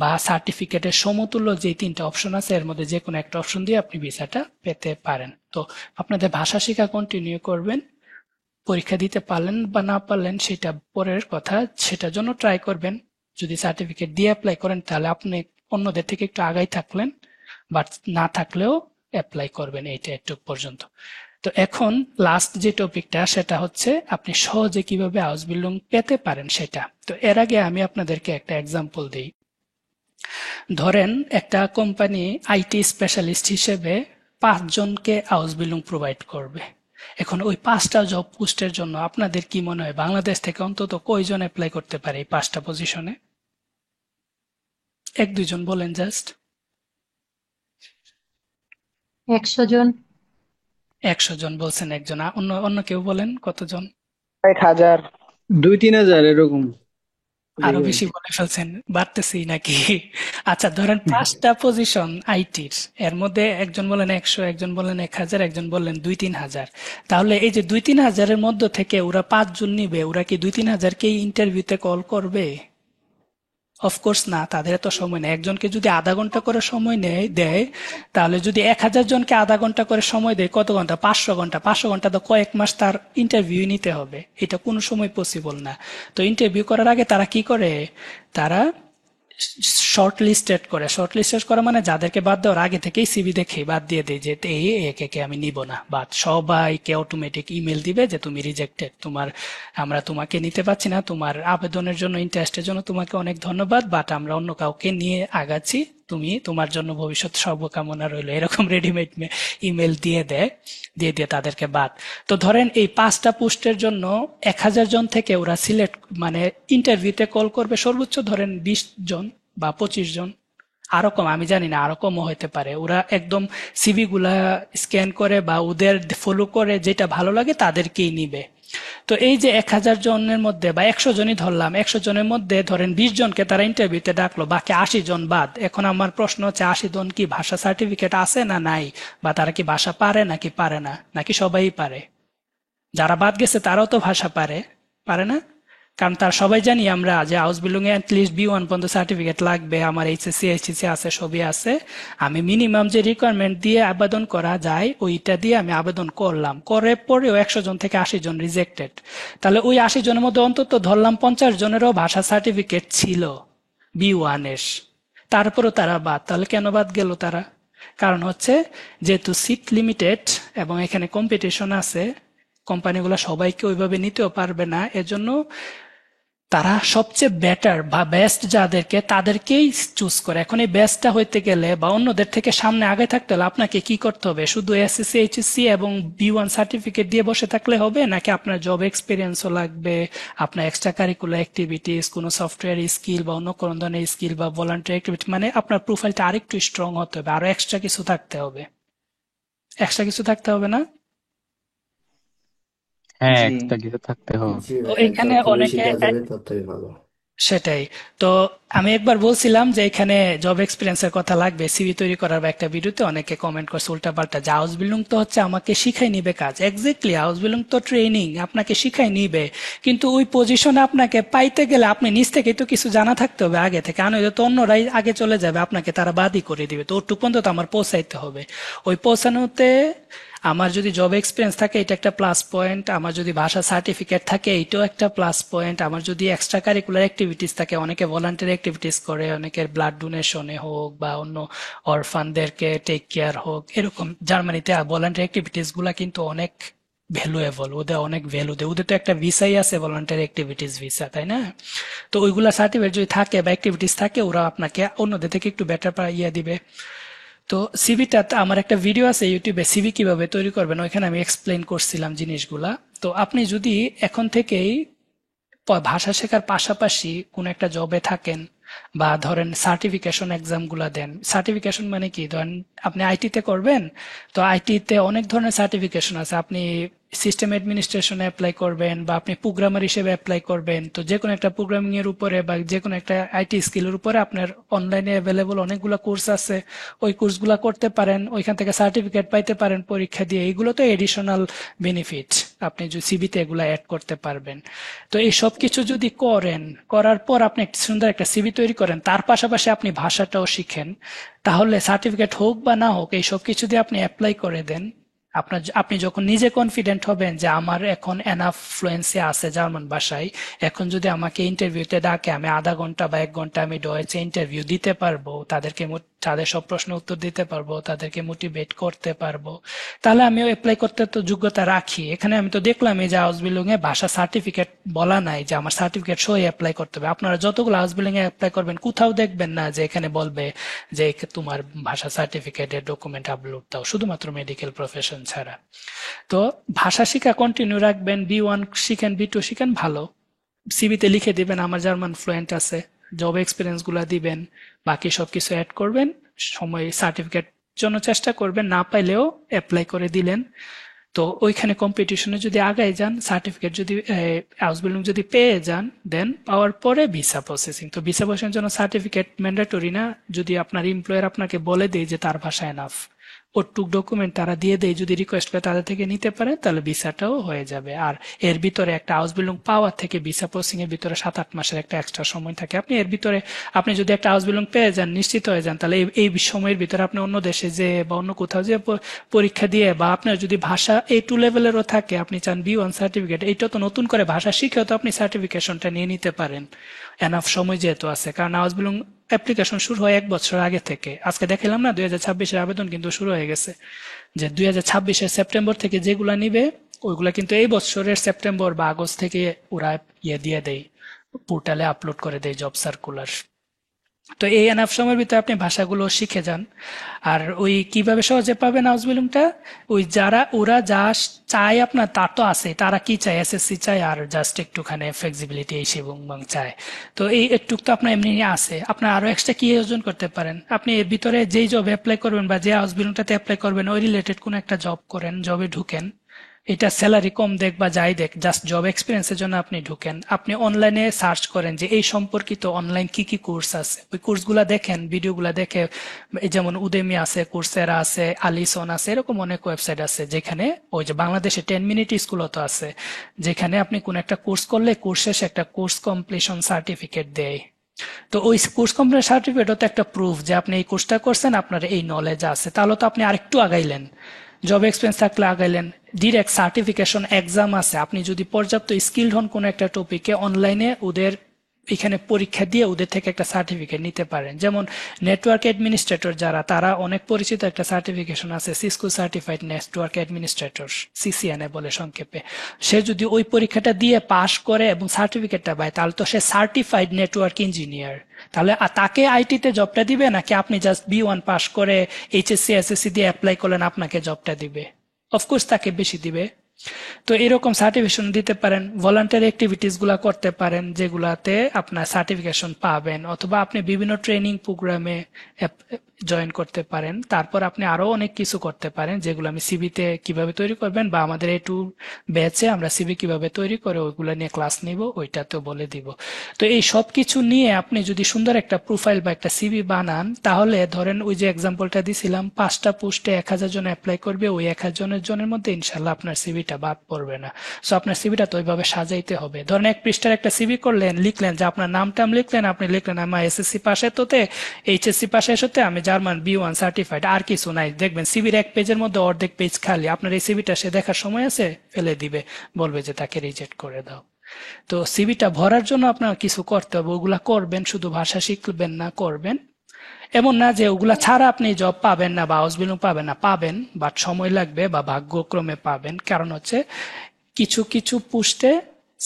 বা সার্টিফিকেটের সমতুল্য যে তিনটা অপশন আছে এর মধ্যে যে কোনো একটা অপশন দিয়ে আপনি ভিসাটা পেতে পারেন। তো আপনাদের ভাষা শেখা কন্টিনিউ করবেন। পরীক্ষা দিতে পারলেন বা না পারলেন সেটা পরের কথা, সেটার জন্য ট্রাই করবেন। যদি সার্টিফিকেট দিয়ে অ্যাপ্লাই করেন তাহলে আপনি অন্যদের থেকে একটু আগাই থাকলেন, বাট না থাকলেও অ্যাপ্লাই করবেন। এইটা একটু পর্যন্ত। তো এখন লাস্ট যে টপিকটা সেটা হচ্ছে আপনি সহজে কিভাবে হাউস বিল্ডিং পেতে পারেন সেটা। তো এর আগে আমি আপনাদেরকে একটা এক্সাম্পল দিই। ধরেন একটা কোম্পানি আইটি স্পেশালিস্ট হিসেবে 5 জনকে হাউস বিল্ডিং প্রোভাইড করবে। এখন ওই 5টা জব পোস্টের জন্য আপনাদের কি মনে হয় বাংলাদেশ থেকে অন্তত কয়জন অ্যাপ্লাই করতে পারে এই 5টা পজিশনে? 1-2 জন বলেন জাস্ট। 100 জন। 100 জন বলছেন একজন, অন্য অন্য কেউ বলেন কতজন? 60,000। 2-3 হাজার এরকম। আরো বেশি বলে ফেলছেন, বাড়তেছি নাকি? আচ্ছা ধরেন 5টা পজিশন আইটির, এর মধ্যে একজন বলেন 100, একজন বলেন 1000, একজন বললেন 2-3 হাজার। তাহলে এই যে 2-3 হাজারের মধ্যে থেকে ওরা 5 জন নিবে, ওরা কি 2-3 হাজারকেই ইন্টারভিউতে কল করবে? অফকোর্স না, তাদের এত সময় নেই। একজনকে যদি আধা ঘন্টা করে সময় দেয়, তাহলে যদি 1000 জনকে আধা ঘন্টা করে সময় দেয়, কত ঘন্টা? 500 ঘন্টা। 500 ঘন্টা তো কয়েক মাস তার ইন্টারভিউ নিতে হবে, এটা কোনো সময় পসিবল না। তো ইন্টারভিউ করার আগে তারা কি করে, তারা শর্ট লিস্টেড করে, শর্ট লিস্টেড করা মানে যাদেরকে বাদ দেওয়ার আগে থেকেই সিভি দেখে বাদ দিয়ে দেয় যে এই একে আমি নিব না, বাদ সবাইকে অটোমেটিক ইমেল দিবে যে তুমি রিজেক্টেড, আমরা তোমাকে নিতে পারছি না, তোমার আবেদনের জন্য ইন্টারেস্টের জন্য তোমাকে অনেক ধন্যবাদ, বাট আমরা অন্য কাউকে নিয়ে আগাচ্ছি, তুমি তোমার জন্য ভবিষ্যৎ শুভকামনা রইল, এরকম রেডিমেড ইমেল দিয়ে তাদেরকে বাদ। তো ধরেন এই 5টা পোস্টের জন্য 1000 জন থেকে ওরা সিলেক্ট মানে ইন্টারভিউতে কল করবে সর্বোচ্চ ধরেন 20 জন বা 25 জন, আরো কম আমি জানি না, আরো কমও হতে পারে। ওরা একদম সিভি গুলা স্ক্যান করে বা ওদের ফলো করে যেটা ভালো লাগে তাদেরকেই নিবে। তো এই যে 1000 জনের মধ্যে বা 100 জনই ধরলাম, 100 জনের মধ্যে ধরেন 20 জনকে তারা ইন্টারভিউতে ডাকলো, বাকি 80 জন বাদ। এখন আমার প্রশ্ন হচ্ছে 80 জন কি ভাষা সার্টিফিকেট আছে না নাই, বা তারা কি ভাষা পারে নাকি পারে না, নাকি সবাই পারে? যারা বাদ গেছে তারাও তো ভাষা পারে না? কারণ তার সবাই জানি আমরা যে হাউস বিল্ডিং এ অ্যাটলিস্ট B1 পর্যন্ত সার্টিফিকেট লাগবে, আমার HSC আছে, সবই আছে। আমি মিনিমাম যে রিকোয়ারমেন্ট দিয়ে আবেদন করা যায় ওইটা দিয়ে আমি আবেদন করলাম, করে পরেও 100 জন থেকে 80 জন রিজেক্টেড। তাহলে ওই 80 জনের মধ্যে অন্তত ধরলাম 50 জনেরও ভাষা সার্টিফিকেট ছিল B1 এর, তারপরও তারা বাদ। তাহলে কেন বাদ গেল তারা? কারণ হচ্ছে যেহেতু সিট লিমিটেড এবং এখানে কম্পিটিশন আছে, কোম্পানিগুলো সবাইকে ওইভাবে নিতেও পারবে না, এজন্য তারা সবচেয়ে বেটার বা বেস্ট যাদেরকে তাদেরকেই চুজ করে। এখন এই বেস্টটা হইতে গেলে বা অন্যদের থেকে সামনে আগে থাকতে হলে আপনাকে কি করতে হবে? শুধু এসএসসি এইচএসসি এবং B1 সার্টিফিকেট দিয়ে বসে থাকলে হবে নাকি আপনার জব এক্সপিরিয়েন্সও লাগবে, আপনার এক্সট্রা কারিকুলার অ্যাক্টিভিটিস, কোনো সফটওয়্যার স্কিল বা অন্য কোনো ধরনের স্কিল বা ভলান্টারি অ্যাক্টিভিটি, মানে আপনার প্রোফাইলটা আরেকটু স্ট্রং হতে হবে, আরো এক্সট্রা কিছু থাকতে হবে না? হ্যাঁ, জি। এক্সট্রা কিছু থাকতে হবে। জি তো ভাই, এখানে যত বেশি অনেকে কাজ হবে ততই ভালো। সেটাই। তো আমি একবার বলছিলাম যে এখানে জব এক্সপিরিয়েন্সের কথা লাগবে সিভি তৈরি করার, বা একটা ভিডিওতে অনেকে কমেন্ট করছে উল্টাপাল্টা যে হাউস বিল্ডিং তো হচ্ছে আমাকে শিখাই নিবে কাজ। এক্স্যাক্টলি, হাউস বিল্ডিং তো ট্রেনিং, আপনাকে শিখাই নিবে, কিন্তু ওই পজিশনে আপনাকে পাইতে গেলে আপনি নিজ থেকে তো কিছু জানা থাকতে হবে আগে থেকে, আনলে তো অন্যরাই আগে চলে যাবে, আপনাকে তারা বাদই করে দিবে। তো ওটুকু পর্যন্ত আমার পৌঁছাইতে হবে। ওই পৌঁছানোতে আমার যদি জব এক্সপিরিয়েন্স থাকে এটা একটা প্লাস পয়েন্ট, আমার যদি ভাষা সার্টিফিকেট থাকে এইটাও একটা প্লাস পয়েন্ট, আমার যদি এক্সট্রা কারিকুলার অ্যাক্টিভিটিস থাকে, অনেকে ভলান্টারি অ্যাক্টিভিটিস করে, অনেকের ব্লাড ডোনেশনে হোক বা অন্য অরফানদেরকে টেক কেয়ার হোক, এরকম জার্মানিতে ভলান্টারি অ্যাক্টিভিটিস গুলা কিন্তু অনেক ভ্যালুয়েবল, ওদের অনেক ভ্যালু দেয়, ওদের তো একটা ভিসাই আছে ভলান্টারি অ্যাক্টিভিটিস ভিসা, তাই না? তো ওইগুলা সার্টিফিকেট যদি থাকে বা অ্যাক্টিভিটিস থাকে, ওরা আপনাকে অন্যদের থেকে একটু বেটার দিবে। তো সিভিটা আমার একটা ভিডিও আছে ইউটিউবে, সিভি কিভাবে তৈরি করবেন, ওইখানে আমি এক্সপ্লেন করছিলাম জিনিসগুলা। তো আপনি যদি এখন থেকেই ভাষা শেখার পাশাপাশি কোন একটা জবে থাকেন বা ধরেন সার্টিফিকেশন এক্সাম গুলা দেন, সার্টিফিকেশন মানে কি, ধরেন আপনি আইটিতে করবেন, তো আইটিতে অনেক ধরনের সার্টিফিকেশন আছে, আপনি সিস্টেম অ্যাডমিনিস্ট্রেশনে অ্যাপ্লাই করবেন বা আপনি প্রোগ্রামার হিসেবে অ্যাপ্লাই করবেন, তো যে কোনো একটা প্রোগ্রামিং এর উপরে বা যে কোনো একটা আইটি স্কিলের উপরে আপনার অনলাইনে অ্যাভেলেবল অনেকগুলো কোর্স আছে, ওই কোর্সগুলো করতে পারেন, ওইখান থেকে সার্টিফিকেট পাইতে পারেন পরীক্ষা দিয়ে, এইগুলো তো এডিশনাল বেনিফিট, আপনি যদি সিভিতে এগুলো অ্যাড করতে পারবেন। তো এই সব কিছু যদি করার পর আপনি একটা সুন্দর একটা সিভি তৈরি করেন, তার পাশাপাশি আপনি ভাষাটাও শিখেন, তাহলে সার্টিফিকেট হোক বা না হোক এই সব কিছু দিয়ে আপনি অ্যাপ্লাই করে দেন। আপনি যখন নিজে কনফিডেন্ট হবেন যে আমার এখন এনাফ ফ্লুয়েন্সি আছে জার্মান ভাষায়, এখন যদি আমাকে ইন্টারভিউতে ডাকে আমি আধা ঘন্টা বা 1 ঘন্টা আমি ডয়েচে ইন্টারভিউ দিতে পারবো, তাদের সব প্রশ্ন উত্তর দিতে পারবো, তাদেরকে মোটিভেট করতে পারবো, তাহলে আমিও অ্যাপ্লাই করতে তো যোগ্যতা রাখি। এখানে আমি তো দেখলাম এই যে হাউস বিল্ডিং এ ভাষা সার্টিফিকেট বলা নাই যে আমার সার্টিফিকেট সহ অ্যাপ্লাই করতে হবে। আপনারা যতগুলো হাউস বিল্ডিং এ অ্যাপ্লাই করবেন কোথাও দেখবেন না যে এখানে বলবে যে তোমার ভাষা সার্টিফিকেটের ডকুমেন্ট আপলোড দাও, শুধুমাত্র মেডিকেল প্রফেশন ছাড়া। তো ভাষা শিখা কন্টিনিউ রাখবেন, B1 শিখেন, B2 শিখেন, ভালো সিভিতে লিখে দিবেন আমার জার্মান ফ্লুয়েন্ট আছে, জব এক্সপিরিয়েন্স গুলা দিবেন, বাকি সবকিছু অ্যাড করবেন, সময় সার্টিফিকেট জন্য চেষ্টা করবেন, না পাইলেও অ্যাপ্লাই করে দিলেন। তো ওইখানে কম্পিটিশনে যদি আগায় যান, সার্টিফিকেট যদি হাউস বিল্ডিং যদি পেয়ে যান, দেন পাওয়ার পরে ভিসা প্রসেসিং। তো ভিসা প্রসেসিং জন্য সার্টিফিকেট ম্যান্ডেটরি না, যদি আপনার এমপ্লয়ার আপনাকে বলে দেয় যে তার ভাষা এনাফ, ওটুক ডকুমেন্ট তারা দিয়ে দেয়, যদি রিকোয়েস্ট করে তাদের থেকে নিতে পারেন তাহলে ভিসাটাও হয়ে যাবে। আর এর ভিতরে একটা হাউস বিল্ডিং পাওয়ার থেকে ভিসা প্রসেসিং এর ভিতরে 7-8 মাসের একটা এক্সট্রা সময় থাকে। আপনি এর ভিতরে আপনি যদি একটা হাউস বিল্ডিং পেয়ে যান, নিশ্চিত হয়ে যান, তাহলে এই সময়ের ভিতরে আপনি অন্য দেশে যে বা অন্য কোথাও যে পরীক্ষা দিয়ে, বা আপনার যদি ভাষা A2 লেভেলেরও থাকে, আপনি চান B1 সার্টিফিকেট, এইটা তো নতুন করে ভাষা শিখেও তো আপনি সার্টিফিকেশনটা নিয়ে নিতে পারেন, এনাফ সময় যেহেতু আছে। কারণ হাউস বিল্ডিং অ্যাপ্লিকেশন শুরু হয় 1 বছর আগে থেকে। আজকে দেখালাম না 2026-এর আবেদন কিন্তু শুরু হয়ে গেছে, যে 2026-এর সেপ্টেম্বর থেকে যেগুলা নিবে ওইগুলা কিন্তু এই বছরের সেপ্টেম্বর বা আগস্ট থেকে ওরা দিয়ে দেয়, পোর্টালে আপলোড করে দেয় জব সার্কুলার। তো এই এনাফ সময়ের ভিতরে আপনি ভাষাগুলো শিখে যান। আর ওই কিভাবে সহজে পাবেন আউসবিলুংটা, ওই যারা ওরা যা চায় আপনার তার তো আছে, তারা কি চায় এসএসসি চায় আর জাস্ট একটুখানি ফ্লেক্সিবিলিটি এই এবং চায়। তো এই একটুক তো আপনার এমনি আছে, আপনার আরো এক্সট্রা কি অর্জন করতে পারেন, আপনি এর ভিতরে যেই জব অ্যাপ্লাই করবেন বা যে আউসবিলুংটাতে অ্যাপ্লাই করবেন ওই রিলেটেড কোন একটা জব করেন, জবে ঢুকেন। এটা স্যালারি কম দেখ বা যাই দেখ, জাস্ট জব এক্সপিরিয়েন্সের জন্য আপনি ঢুকেন। আপনি অনলাইনে সার্চ করেন যে এই সম্পর্কিত অনলাইন কি কি কোর্স আছে, ওই কোর্সগুলা দেখেন, ভিডিওগুলা দেখে। যেমন উদেমি আছে, কোর্সেরা আছে, আলিসন আছে, এরকম অনেক ওয়েবসাইট আছে যেখানে ওই যে বাংলাদেশে 10 মিনিট স্কুলও তো আছে, যেখানে আপনি কোন একটা কোর্স করলে কোর্স শেষে একটা কোর্স কমপ্লিশন সার্টিফিকেট দেয়। তো ওই কোর্স কমপ্লিট সার্টিফিকেট তো একটা প্রুফ যে আপনি এই কোর্সটা করছেন, আপনার এই নলেজ আছে, তাহলে তো আপনি আরেকটু আগাইলেন, জব এক্সপিরিয়েন্স থাকলে আগাইলেন। ডিরেক্ট সার্টিফিকেশন এক্সাম আছে, আপনি যদি পর্যাপ্ত স্কিলড হন কোনো একটা টপিকে, অনলাইনে ওদের এখানে পরীক্ষা দিয়ে ওদের থেকে একটা সার্টিফিকেট নিতে পারেন। যেমন নেটওয়ার্ক অ্যাডমিনিস্ট্রেটর যারা, তারা অনেক পরিচিত একটা সার্টিফিকেশন আছে, Cisco certified network administrator, CCNA বলে সংক্ষেপে। সে যদি ওই পরীক্ষাটা দিয়ে পাশ করে এবং সার্টিফিকেটটা পায়, তাহলে তো সে সার্টিফাইড নেটওয়ার্ক ইঞ্জিনিয়ার। তাহলে তাকে আইটিতে জবটা দিবে নাকি আপনি জাস্ট বি1 পাশ করে এইচএসসি এসএসসি দিয়ে অ্যাপ্লাই করলেন আপনাকে জবটা দিবে? অফকোর্স তাকে বেশি দিবে। তো এরকম সার্টিফিকেশন দিতে পারেন, ভলান্টারি অ্যাক্টিভিটিস গুলা করতে পারেন যেগুলাতে আপনার সার্টিফিকেশন পাবেন, অথবা আপনি বিভিন্ন ট্রেনিং প্রোগ্রামে জয়েন করতে পারেন। তারপর আপনি আরো অনেক কিছু করতে পারেন যেগুলো আমি সিভিতে কিভাবে তৈরি করবেন বা আমাদের এই টু ব্যাচে আমরা সিভি কিভাবে তৈরি করে ওইগুলো নিয়ে ক্লাস নিব, ওইটাতেও বলে দিব। তো এই সব কিছু নিয়ে আপনি যদি সুন্দর একটা প্রোফাইল বা একটা সিভি বানান, তাহলে ধরেন ওই যে এক্সাম্পলটা দিছিলাম 5টা পোস্টে 1000 জন অ্যাপ্লাই করবে, ওই 1000 জনের মধ্যে ইনশাল্লাহ আপনার সিভিটা বাদ পড়বে না। সো আপনার সিভিটা তো ওইভাবে সাজাইতে হবে। ধরেন 1 পৃষ্ঠার একটা সিভি করলেন, লিখলেন যে আপনার নামটাম লিখলেন, আপনি লিখলেন আমার এসএসসি পাশে তোতে, এইচএসসি পাশে এসোতে আমি জার্মান বি1 সার্টিফাইড, আর কিছু নাই। দেখবেন সিভির 1 পেজের মধ্যে অর্ধেক পেজ খালি, আপনার এই সিভিটা সে দেখার সময় আছে ফেলে দিবে, বলবে যে তাকে রিজেক্ট করে দাও। তো সিভিটা ভরার জন্য আপনার কিছু করতে হবে, ওগুলা করবেন, শুধু ভাষা শিখবেন না, করবেন। এমন না যে ওগুলা ছাড়া আপনি জব পাবেন না বা হাউসবিল্ডিং পাবেন না, পাবেন, বাট সময় লাগবে বা ভাগ্যক্রমে পাবেন। কারণ হচ্ছে কিছু কিছু পোস্টে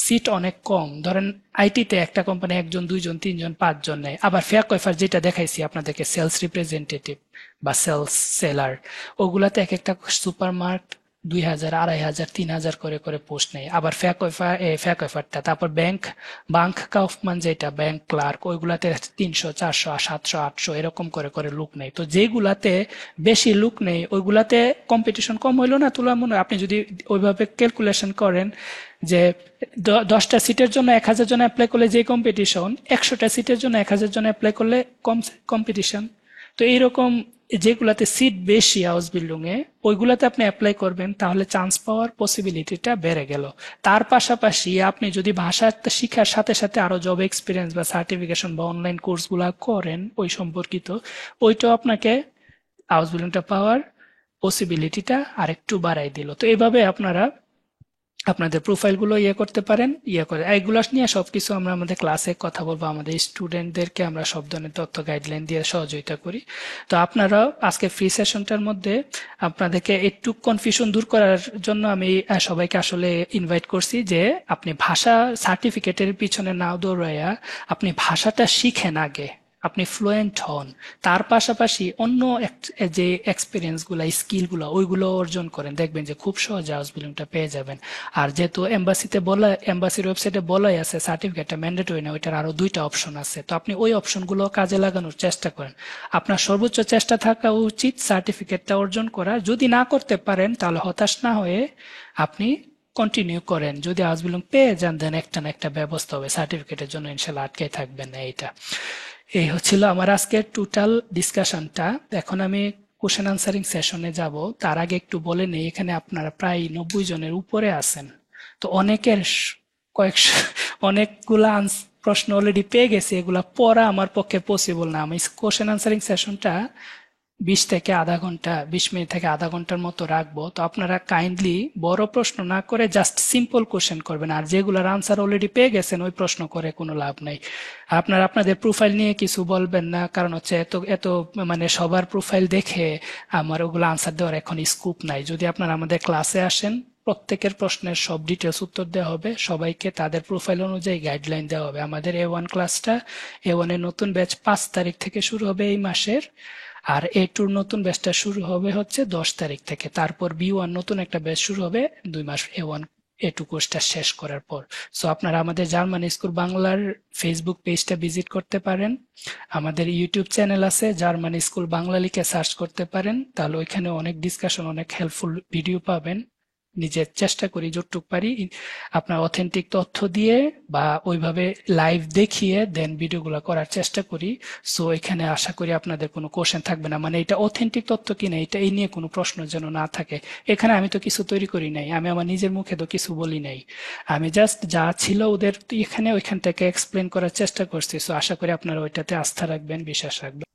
সিট অনেক কম। ধরেন আইটিতে একটা কোম্পানি 1 জন 2 জন 3 জন 5 জন নেয়। আবার ফেয়ার কয়ফার যেটা দেখাইছি আপনাদেরকে, সেলস রিপ্রেজেন্টেটিভ বা সেলস সেলার, ওগুলাতে এক একটা সুপারমার্কেট 2000 2500 3000 করে করে পোস্ট নেই। আবার ফেয়ার কয়ফারটা, তারপর বাংক কাউফমান যেটা ব্যাংক ক্লার্ক, ওইগুলাতে 300 400 700 800 এরকম করে করে লোক নেই। তো যেগুলাতে বেশি লোক নেই ওইগুলাতে কম্পিটিশন কম হইলো না তুলনামূলক? আপনি যদি ওইভাবে ক্যালকুলেশন করেন যে 10টা সিটের জন্য 1000 জন অ্যাপ্লাই করলে যে কম্পিটিশন, 100টা সিটের জন্য 1000 জন অ্যাপ্লাই করলে কম কম্পিটিশন। তো এইরকম যেগুলাতে সিট বেশি হাউস বিল্ডিং এ, ওইগুলাতে আপনি অ্যাপ্লাই করবেন, তাহলে চান্স পাওয়ার পসিবিলিটিটা বেড়ে গেল। তার পাশাপাশি আপনি যদি ভাষা শিখার সাথে সাথে আরো জব এক্সপিরিয়েন্স বা সার্টিফিকেশন বা অনলাইন কোর্সগুলা করেন ওই সম্পর্কিত, ওইটাও আপনাকে হাউস বিল্ডিংটা পাওয়ার পসিবিলিটিটা আরেকটু বাড়াই দিল। তো এইভাবে আপনারা আপনাদের প্রোফাইলগুলো করতে পারেন, করে এইগুলো নিয়ে সবকিছু আমরা আমাদের ক্লাসে কথা বলবো, আমাদের স্টুডেন্টদেরকে আমরা সব ধরনের তথ্য গাইডলাইন দিয়ে সহযোগিতা করি। তো আপনারা আজকে ফ্রি সেশনটার মধ্যে আপনাদেরকে একটু কনফিউশন দূর করার জন্য আমি সবাইকে আসলে ইনভাইট করছি যে আপনি ভাষা সার্টিফিকেটের পিছনে না দৌড়াইয়া আপনি ভাষাটা শিখেন আগে, আপনি ফ্লুয়েন্ট হন, তার পাশাপাশি অন্য যে এক্সপিরিয়েন্স গুলা স্কিল গুলা ওইগুলো অর্জন করেন, দেখবেন যে খুব সহজে হাউস বিল্ডিংটা পেয়ে যাবেন। আর যেহেতু এম্বাসির ওয়েবসাইটে বলাই আছে সার্টিফিকেটটা ম্যান্ডেটরি না, ওইটার আরো 2টা অপশন আছে, তো আপনি ওই অপশনগুলো কাজে লাগানোর চেষ্টা করেন। আপনার সর্বোচ্চ চেষ্টা থাকা উচিত সার্টিফিকেটটা অর্জন করা। যদি না করতে পারেন তাহলে হতাশ না হয়ে আপনি কন্টিনিউ করেন। যদি হাউস বিল্ডিং পেয়ে যান দেন একটা না একটা ব্যবস্থা হবে, সার্টিফিকেটের জন্য ইনশাল্লাহ আটকে থাকবেন না। এইটা এই হচ্ছিল আমার আজকের টোটাল ডিসকাশনটা। এখন আমি কোশ্চেন আনসারিং সেশনে যাব। তার আগে একটু বলে নেই, এখানে আপনারা প্রায় 90 জনের উপরে আছেন। তো অনেকের কয়েকশো অনেকগুলা প্রশ্ন অলরেডি পেয়ে গেছি, এগুলা পড়া আমার পক্ষে পসিবল না। আমি কোশ্চেন আনসারিং সেশনটা 20 মিনিট থেকে আধা ঘন্টার মতো রাখবো। তো আপনারা কাইন্ডলি বড় প্রশ্ন না করে জাস্ট সিম্পল কোশ্চেন করবেন, আর যেগুলোর আনসার অলরেডি পেয়ে গেছেন ওই প্রশ্ন করে কোনো লাভ নাই। আপনারা আপনাদের প্রোফাইল নিয়ে কিছু বলবেন না, কারণ হচ্ছে এত এত মানে সবার প্রোফাইল দেখে আমার ওগুলো আনসার দেওয়ার এখন স্কোপ নাই। যদি আপনারা আমাদের ক্লাসে আসেন, প্রত্যেকের প্রশ্নের সব ডিটেলস উত্তর দেওয়া হবে, সবাইকে তাদের প্রোফাইল অনুযায়ী গাইডলাইন দেওয়া হবে। আমাদের A1 ক্লাসটা, A1 এর নতুন ব্যাচ 5 তারিখ থেকে শুরু হবে এই মাসের, আর A2 নতুন ব্যাচটা শুরু হবে হচ্ছে 10 তারিখ থেকে। তারপর B1 নতুন একটা ব্যাচ শুরু হবে 2 মাস A1 A2 কোর্সটা শেষ করার পর। সো আপনারা আমাদের জার্মান স্কুল বাংলার ফেসবুক পেজটা ভিজিট করতে পারেন। আমাদের ইউটিউব চ্যানেল আছে, জার্মান স্কুল বাংলা লিখে সার্চ করতে পারেন, তাহলে ওইখানে অনেক ডিসকাশন, অনেক হেল্পফুল ভিডিও পাবেন। নিজের চেষ্টা করি যতটুকু পারি আপনার অথেন্টিক তথ্য দিয়ে বা ওইভাবে লাইভ দেখিয়ে দেন ভিডিওগুলো করার চেষ্টা করি। সো এখানে আশা করি আপনাদের কোনো কোশ্চেন থাকবে না, মানে এটা অথেন্টিক তথ্য কিনা এটা এই নিয়ে কোনো প্রশ্ন যেন না থাকে। এখানে আমি তো কিছু তৈরি করি নাই, আমি আমার নিজের মুখে তো কিছু বলি নাই, আমি জাস্ট যা ছিল ওদের এখানে ওইখান থেকে এক্সপ্লেন করার চেষ্টা করছি। সো আশা করি আপনারা ওইটাতে আস্থা রাখবেন, বিশ্বাস রাখবেন।